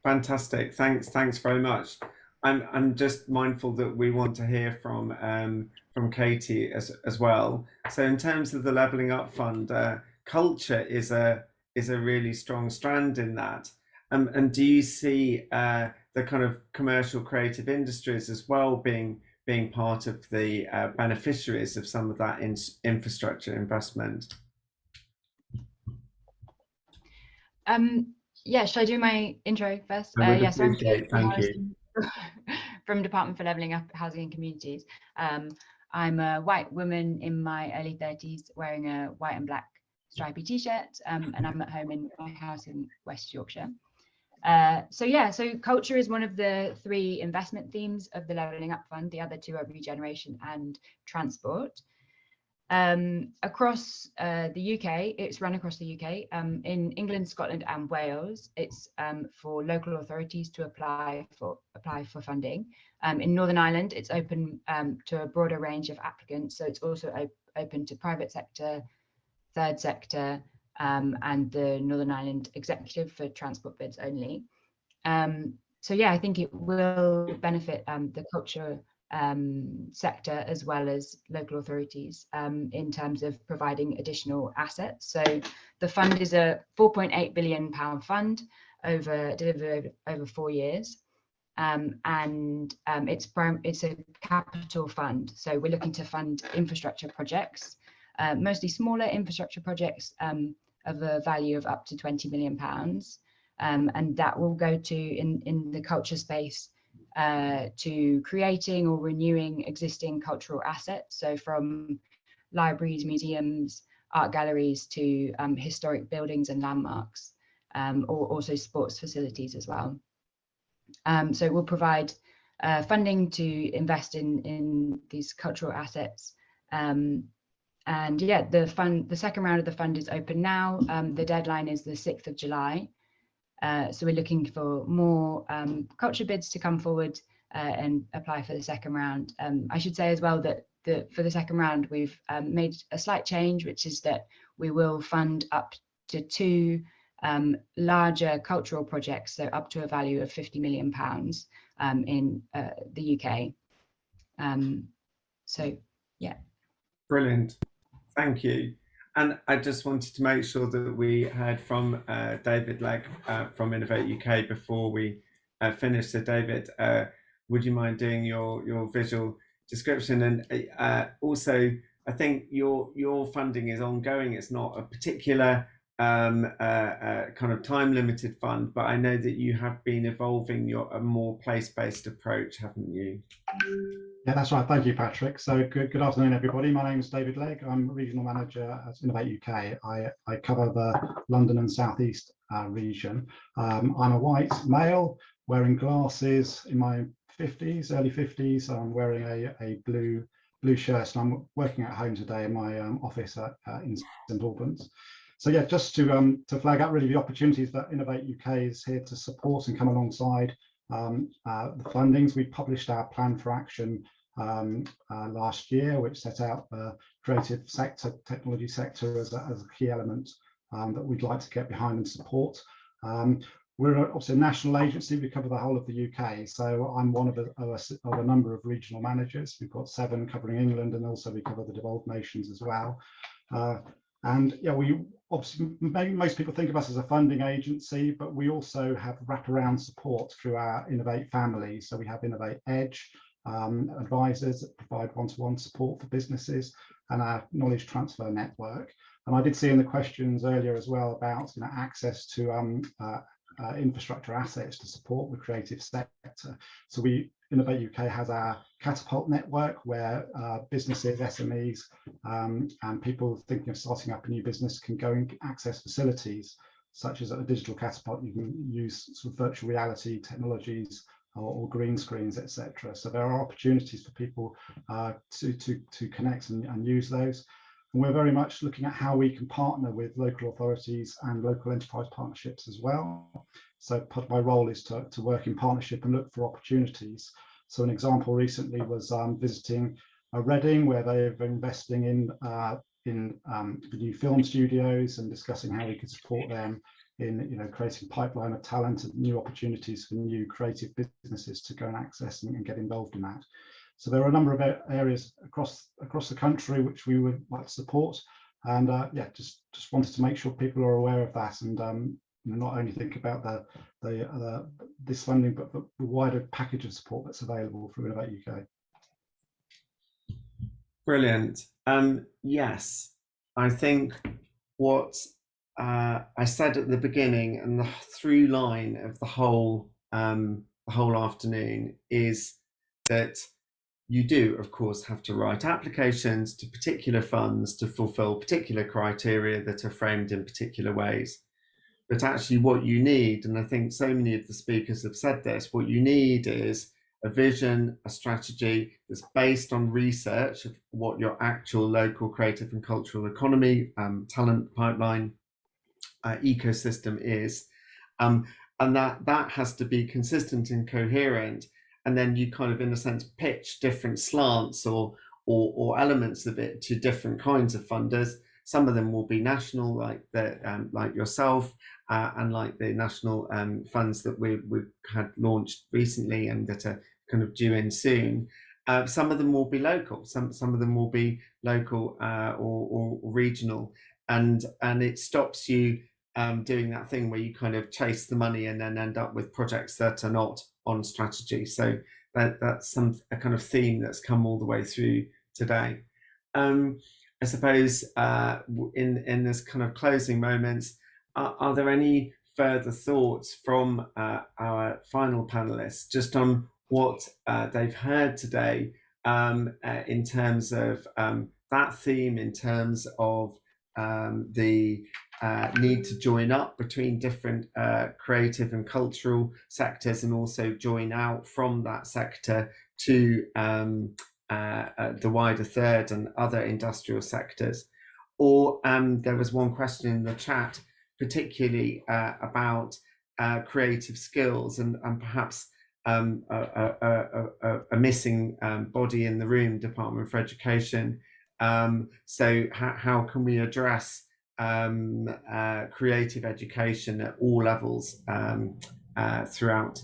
fantastic. Thanks very much. I'm just mindful that we want to hear from Katie as well. So in terms of the Levelling Up Fund, culture is a really strong strand in that. And do you see the kind of commercial creative industries as well being part of the beneficiaries of some of that infrastructure investment? Yeah, should I do my intro first? Yeah, so I'm Katie Harrison from Department for Levelling Up Housing and Communities. I'm a white woman in my early 30s wearing a white and black stripy t-shirt, and I'm at home in my house in West Yorkshire. So culture is one of the 3 investment themes of the Levelling Up Fund. The other 2 are regeneration and transport. Across the UK, it's run across the UK. In England, Scotland and Wales, it's for local authorities to apply for funding. In Northern Ireland, it's open to a broader range of applicants. So it's also open to private sector, third sector, and the Northern Ireland Executive for transport bids only. So yeah, I think it will benefit the culture sector as well as local authorities in terms of providing additional assets. So the fund is a £4.8 billion fund delivered over 4 years. And it's a capital fund. So we're looking to fund infrastructure projects, mostly smaller infrastructure projects of a value of up to £20 million. And that will go to, in the culture space, to creating or renewing existing cultural assets. So from libraries, museums, art galleries to historic buildings and landmarks, or also sports facilities as well. So we'll provide funding to invest in these cultural assets. And yeah, the second round of the fund is open now. The deadline is the 6th of July. So we're looking for more culture bids to come forward and apply for the second round. I should say as well that for the second round, we've made a slight change, which is that we will fund up to 2 larger cultural projects, so up to a value of £50 million in the UK. So yeah. Brilliant. Thank you. And I just wanted to make sure that we heard from David Legg from Innovate UK before we finish. So David, would you mind doing your visual description? And also, I think your funding is ongoing. It's not a particular kind of time-limited fund, but I know that you have been evolving a more place-based approach, haven't you? Yeah, that's right. Thank you, Patrick. So good afternoon, everybody. My name is David Legg. I'm Regional Manager at Innovate UK. I cover the London and South East region. I'm a white male wearing glasses in my 50s, early 50s. I'm wearing a blue shirt, and I'm working at home today in my office in St Albans. So yeah, just to flag up really the opportunities that Innovate UK is here to support and come alongside the fundings. We published our plan for action last year, which set out the creative sector, technology sector as a key element that we'd like to get behind and support. We're obviously a national agency. We cover the whole of the UK. So I'm one of a number of regional managers. We've got 7 covering England, and also we cover the devolved nations as well. And yeah, we obviously, most people think of us as a funding agency, but we also have wraparound support through our Innovate family. So we have Innovate Edge, advisors that provide one-to-one support for businesses, and our knowledge transfer network. And I did see in the questions earlier as well about access to infrastructure assets to support the creative sector. So Innovate UK has our Catapult network, where businesses, SMEs, and people thinking of starting up a new business can go and access facilities such as a digital catapult. You can use sort of virtual reality technologies or green screens, etc. So there are opportunities for people to connect and use those. And we're very much looking at how we can partner with local authorities and local enterprise partnerships as well. So part of my role is to work in partnership and look for opportunities. So an example recently was visiting Reading, where they're investing in the new film studios and discussing how we could support them in creating a pipeline of talent and new opportunities for new creative businesses to go and access and get involved in that. So there are a number of areas across the country which we would like to support, and yeah, just wanted to make sure people are aware of that, and not only think about this funding, but the wider package of support that's available through Innovate UK. Brilliant. Yes, I think what I said at the beginning, and the through line of the whole afternoon, is that you do, of course, have to write applications to particular funds to fulfill particular criteria that are framed in particular ways. But actually what you need, and I think so many of the speakers have said this, what you need is a vision, a strategy that's based on research of what your actual local creative and cultural economy, talent pipeline, ecosystem is. And that has to be consistent and coherent. And then you kind of, in a sense, pitch different slants or elements of it to different kinds of funders. Some of them will be national, like yourself, and like the national funds that we've had launched recently and that are kind of due in soon. Some of them will be local. Some of them will be local or regional, and it stops you doing that thing where you kind of chase the money and then end up with projects that are not on strategy. So that's a kind of theme that's come all the way through today. I suppose in this kind of closing moments, are there any further thoughts from our final panelists just on what they've heard today in terms of that theme, in terms of the need to join up between different creative and cultural sectors, and also join out from that sector to the wider third and other industrial sectors? Or there was one question in the chat, particularly about creative skills and perhaps a missing body in the room, Department for Education. So how can we address creative education at all levels throughout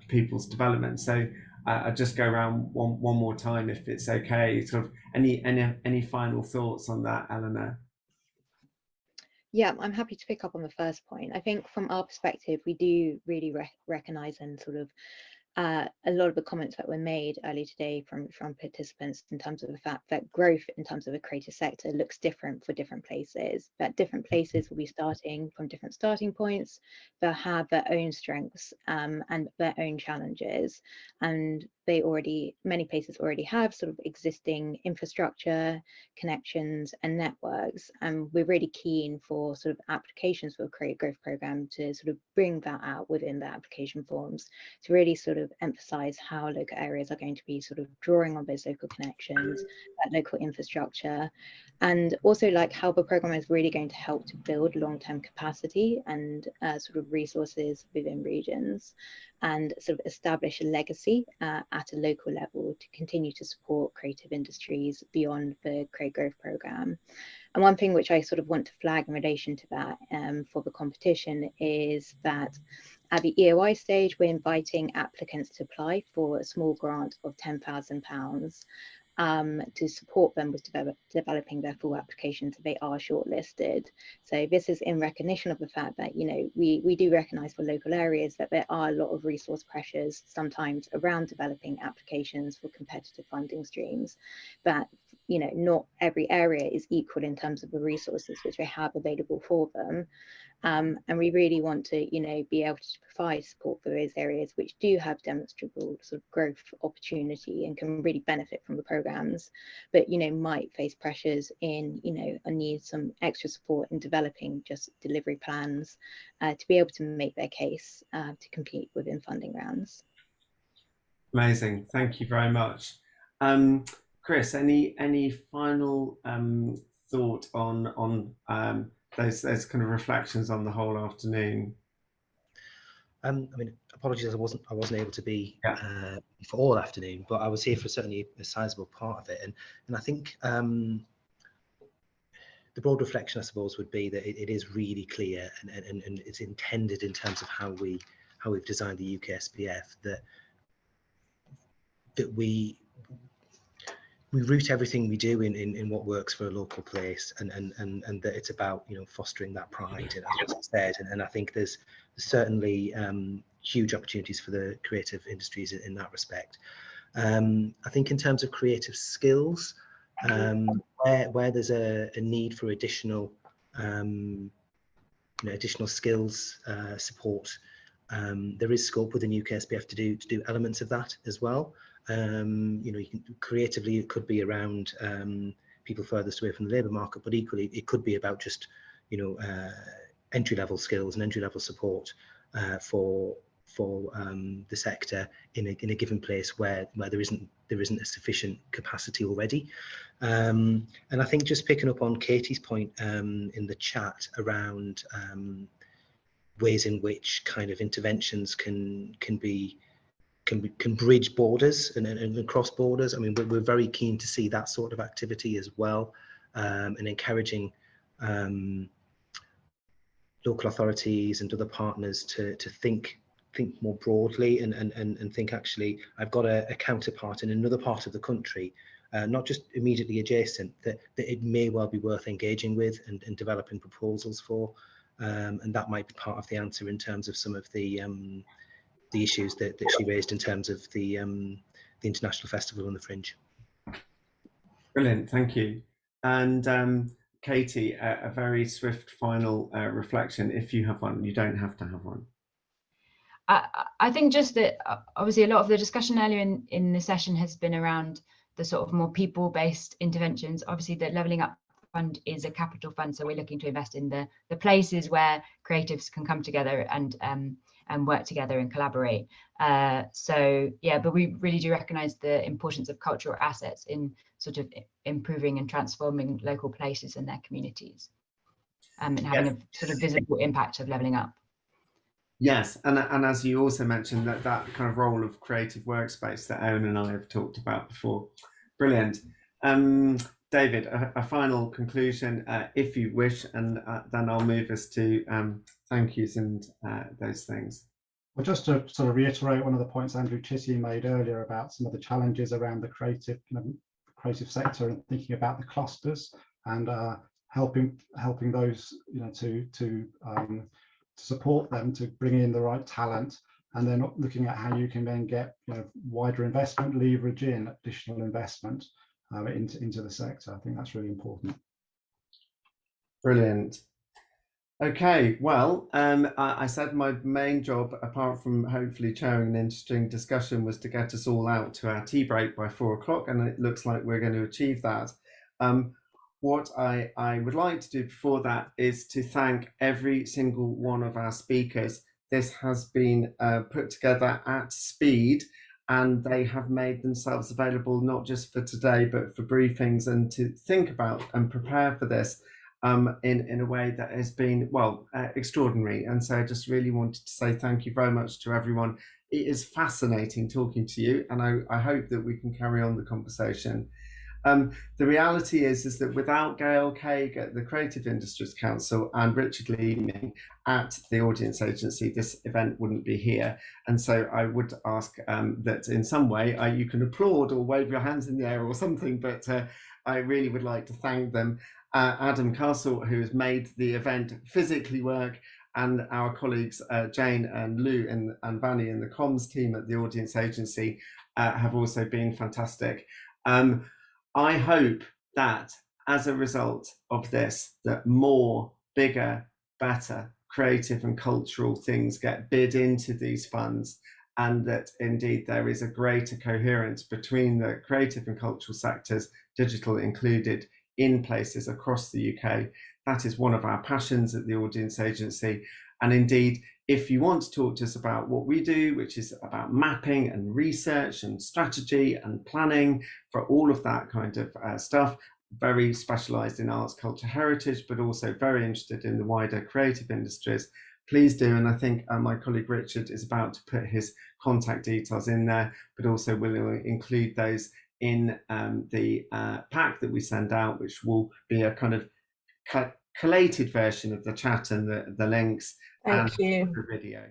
people's development? So I'll just go around one more time, if it's okay. Sort of any final thoughts on that, Eleanor? Yeah, I'm happy to pick up on the first point. I think from our perspective, we do really recognise and sort of a lot of the comments that were made earlier today from participants in terms of the fact that growth in terms of the creative sector looks different for different places, that different places will be starting from different starting points that have their own strengths and their own challenges. And many places already have sort of existing infrastructure, connections and networks. And we're really keen for sort of applications for a Creative Growth Programme to sort of bring that out within the application forms, to really sort of emphasize how local areas are going to be sort of drawing on those local connections, that local infrastructure, and also like how the programme is really going to help to build long-term capacity and sort of resources within regions, and sort of establish a legacy at a local level to continue to support creative industries beyond the Creative Growth Programme. And one thing which I sort of want to flag in relation to that for the competition is that at the EOI stage, we're inviting applicants to apply for a small grant of £10,000 to support them with developing their full application so they are shortlisted. So this is in recognition of the fact that, you know, we do recognise for local areas that there are a lot of resource pressures sometimes around developing applications for competitive funding streams, but, you know, not every area is equal in terms of the resources which they have available for them. And we really want to, you know, be able to provide support for those areas which do have demonstrable sort of growth opportunity and can really benefit from the programs, but, you know, might face pressures in, you know, and need some extra support in developing just delivery plans to be able to make their case to compete within funding rounds. Amazing, thank you very much. Chris, any final thought on those kind of reflections on the whole afternoon? I mean, apologies, I wasn't able to be for all afternoon, but I was here for certainly a sizable part of it, and I think the broad reflection, I suppose, would be that it is really clear and it's intended in terms of how we've designed the UKSPF that we root everything we do in what works for a local place, and that it's about, you know, fostering that pride, as I said, and I think there's certainly huge opportunities for the creative industries in that respect. I think in terms of creative skills, where there's a need for additional additional skills support, there is scope within UKSPF to do elements of that as well. You know, you can creatively, it could be around people furthest away from the labour market, but equally it could be about just, you know, entry-level skills and entry-level support for the sector in a given place where there isn't a sufficient capacity already. And I think just picking up on Katie's point in the chat around ways in which kind of interventions can bridge borders and cross borders. I mean, we're very keen to see that sort of activity as well, and encouraging local authorities and other partners to think more broadly and think, actually, I've got a counterpart in another part of the country, not just immediately adjacent, that it may well be worth engaging with and developing proposals for, and that might be part of the answer in terms of some of the issues that she raised in terms of the International Festival and the Fringe. Brilliant, thank you. And Katie, a very swift final reflection, if you have one. You don't have to have one. I think just that obviously a lot of the discussion earlier in the session has been around the sort of more people-based interventions. Obviously the Levelling Up Fund is a capital fund, so we're looking to invest in the places where creatives can come together and work together and collaborate. So yeah, but we really do recognise the importance of cultural assets in sort of improving and transforming local places and their communities, and having a sort of visible impact of levelling up. Yes, and as you also mentioned, that kind of role of creative workspace that Owen and I have talked about before. Brilliant. David, a final conclusion, if you wish, and then I'll move us to thank yous and those things. Well, just to sort of reiterate one of the points Andrew Chitty made earlier about some of the challenges around the creative sector and thinking about the clusters and helping those, you know, to support them to bring in the right talent and then looking at how you can then get wider investment, leverage in additional investment into the sector. I think that's really important. Brilliant. Okay, well, I said my main job, apart from hopefully chairing an interesting discussion, was to get us all out to our tea break by 4 o'clock, and it looks like we're going to achieve that. What I would like to do before that is to thank every single one of our speakers. This has been put together at speed, and they have made themselves available not just for today, but for briefings and to think about and prepare for this in a way that has been, well, extraordinary. And so I just really wanted to say thank you very much to everyone. It is fascinating talking to you, and I hope that we can carry on the conversation. The reality is that without Gail Craig at the Creative Industries Council and Richard Leeming at the Audience Agency, this event wouldn't be here. And so I would ask that in some way you can applaud or wave your hands in the air or something, but I really would like to thank them. Adam Castle, who has made the event physically work, and our colleagues Jane and Lou and Vanny in the comms team at the Audience Agency have also been fantastic. I hope that as a result of this, that more, bigger, better, creative and cultural things get bid into these funds, and that indeed there is a greater coherence between the creative and cultural sectors, digital included, in places across the UK. That is one of our passions at the Audience Agency. And indeed, if you want to talk to us about what we do, which is about mapping and research and strategy and planning for all of that kind of stuff, very specialised in arts, culture, heritage, but also very interested in the wider creative industries, please do. And I think my colleague Richard is about to put his contact details in there, but also will include those in the pack that we send out, which will be a kind of collated version of the chat and the links and the video.